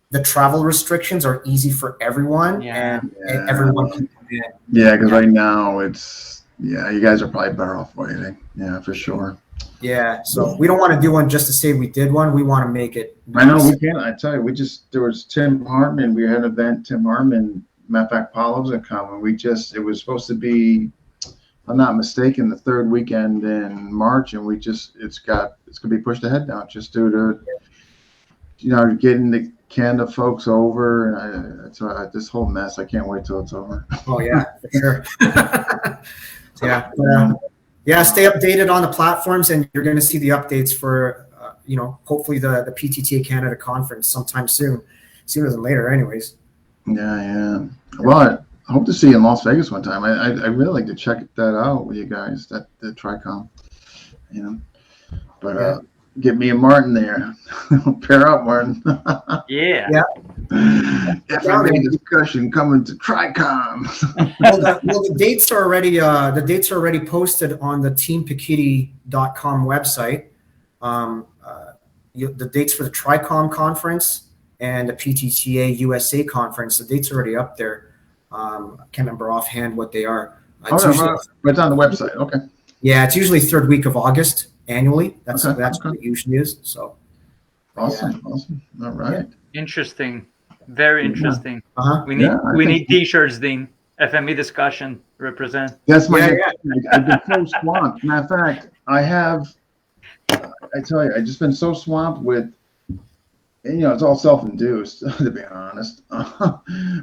the travel restrictions are easy for everyone, and everyone can come in. Yeah, because right now you guys are probably better off waiting. Yeah, for sure. Yeah, so we don't want to do one just to say we did one. We want to make it nice. I know we can. I tell you, there was Tim Hartman. We had an event. Tim Hartman, matter of fact, Paulo's gonna come, and it was supposed to be, if I'm not mistaken, the third weekend in March, and it's gonna be pushed ahead now just due to getting the Canada folks over, and it's this whole mess. I can't wait till it's over. Oh yeah, for sure. Stay updated on the platforms, and you're going to see the updates for hopefully the PTTA Canada conference sometime sooner than later anyways. Yeah. Well, I hope to see you in Las Vegas one time. I really like to check that out with you guys, the Tricom, but get me and Martin there. Pair up, Martin. Yeah. FMA discussion coming to Tricom. The dates are already posted on the teampiketty.com website. The dates for the Tricom conference and the PTTA USA conference. The dates are already up there. I can't remember offhand what they are. It's on the website. Okay. Yeah, it's usually third week of August annually. That's what it usually is. So. Awesome. All right. Interesting. Very interesting. We need T-shirts, Dean. FME discussion represent. That's my. I've been so swamped. Matter of fact, I tell you, I've just been so swamped with. And, it's all self-induced, to be honest.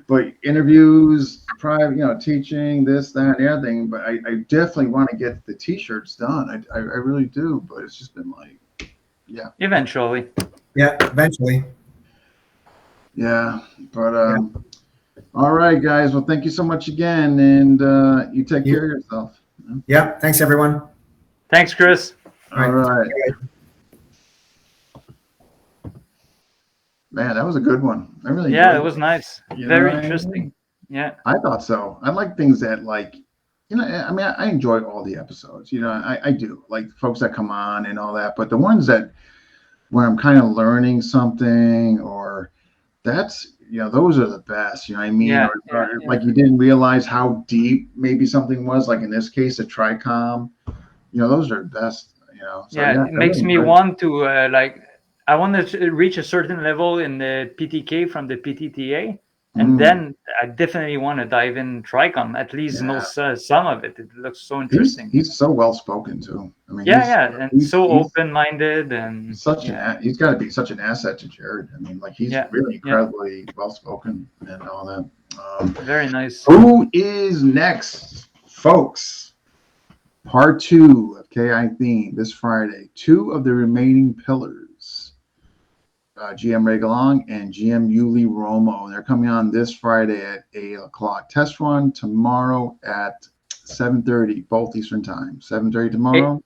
But interviews, private, teaching, this, that, and everything. But I definitely want to get the T-shirts done. I really do. But it's just been Eventually. Yeah, eventually. Yeah, but all right, guys. Well, thank you so much again, and you take care of yourself. Yeah, thanks everyone. Thanks, Chris. All right. Man, that was a good one. I really enjoyed it was nice. Very interesting. Yeah, I thought so. I like things that I enjoy all the episodes. I do like folks that come on and all that, but the ones where I'm kind of learning something, or those are the best. You know what I mean? Like you didn't realize how deep maybe something was. Like in this case, a Tricom. Those are the best. So, it makes me want to I want to reach a certain level in the PTK from the PTTA, and then I definitely want to dive in Tricom. At least know some of it. It looks so interesting. He's so well spoken too. I mean, and so open-minded, and he's he's got to be such an asset to Jared. I mean, he's really incredibly well spoken and all that. Very nice. Who is next, folks? Part 2 of KI Theme this Friday. 2 of the remaining pillars. GM Regalong and GM Yuli Romo. They're coming on this Friday at 8 o'clock. Test run tomorrow at 7:30, both Eastern time. 7:30 tomorrow.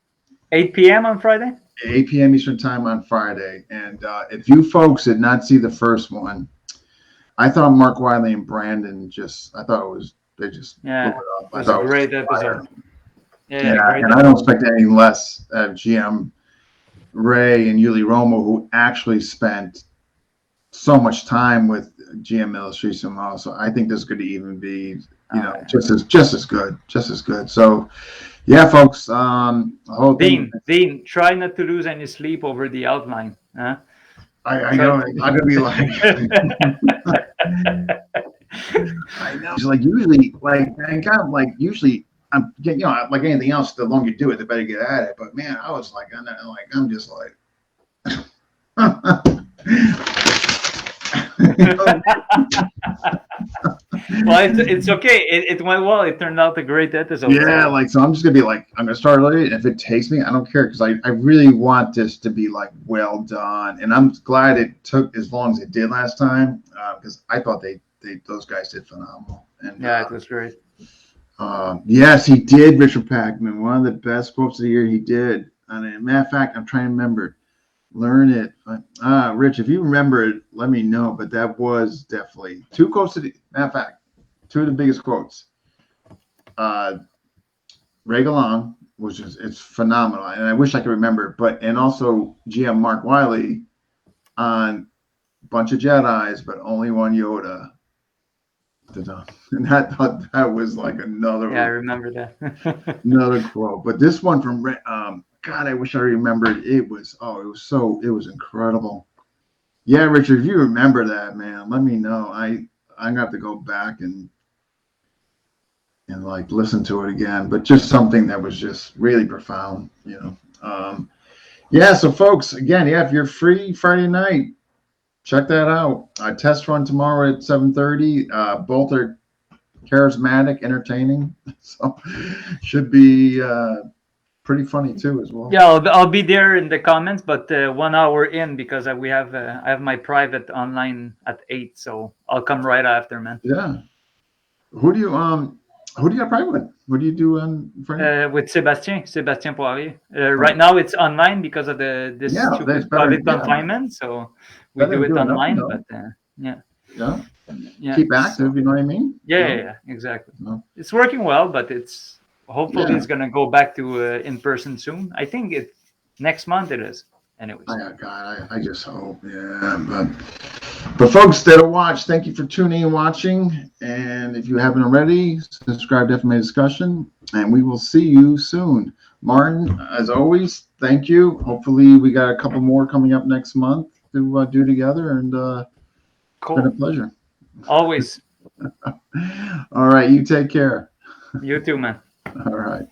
8 p.m. on Friday? 8 p.m. Eastern time on Friday. And if you folks did not see the first one, I thought Mark Wiley and Brandon blew it up. It was a great episode. And I don't expect any less of GM Ray and Yuli Romo, who actually spent so much time with GM Illustrissimo. So I think this could even be you know, just as good. So, yeah, folks. Dean, try not to lose any sleep over the outline. Huh? I know. I'm gonna be like, I know. Like usually, like I kind of like usually. I'm, you know, like anything else. The longer you do it, the better you get at it. But man, I was like, I'm just like. Well, it's okay. It went well. It turned out a great episode. Yeah, like so. I'm just gonna be like, I'm gonna start late. If it takes me, I don't care because I really want this to be like well done, and I'm glad it took as long as it did last time because I thought those guys did phenomenal. And yeah, it was great. Yes, he did, Richard Packman. One of the best quotes of the year he did. And matter of fact, I'm trying to remember. Learn it. Rich, if you remember it, let me know. But that was definitely two quotes. Matter of fact, two of the biggest quotes. Ray Galong, which is it's phenomenal, and I wish I could remember it. But and also GM Mark Wiley on Bunch of Jedis, but only one Yoda. And that was like another. Yeah, I remember that. Another quote, but this one from God, I wish I remembered. It was incredible. Yeah, Richard, if you remember that, man, let me know. I'm gonna have to go back and like listen to it again. But just something that was just really profound, you know. Yeah, so folks, again, yeah, if you're free Friday night, check that out. Test run tomorrow at 7:30. Both are charismatic, entertaining, so should be pretty funny too as well. Yeah, I'll be there in the comments, but 1 hour in because I have my private online at 8, so I'll come right after, man. Yeah. Who do you have private with? What do you do on Friday? With Sébastien Poirier. Right now it's online because of this stupid COVID confinement, so we do it online. But yeah. Keep active, you know what I mean? Yeah, exactly. No. It's working well, but it's hopefully it's gonna go back to in person soon. I think it's next month. It is. Anyways. God, I just hope. Yeah, but folks that'll watch, thank you for tuning and watching. And if you haven't already, subscribe to FMA Discussion, and we will see you soon. Martin, as always, thank you. Hopefully, we got a couple more coming up next month to do together, and cool. It's been a pleasure. Always. All right, you take care. You too, man. All right.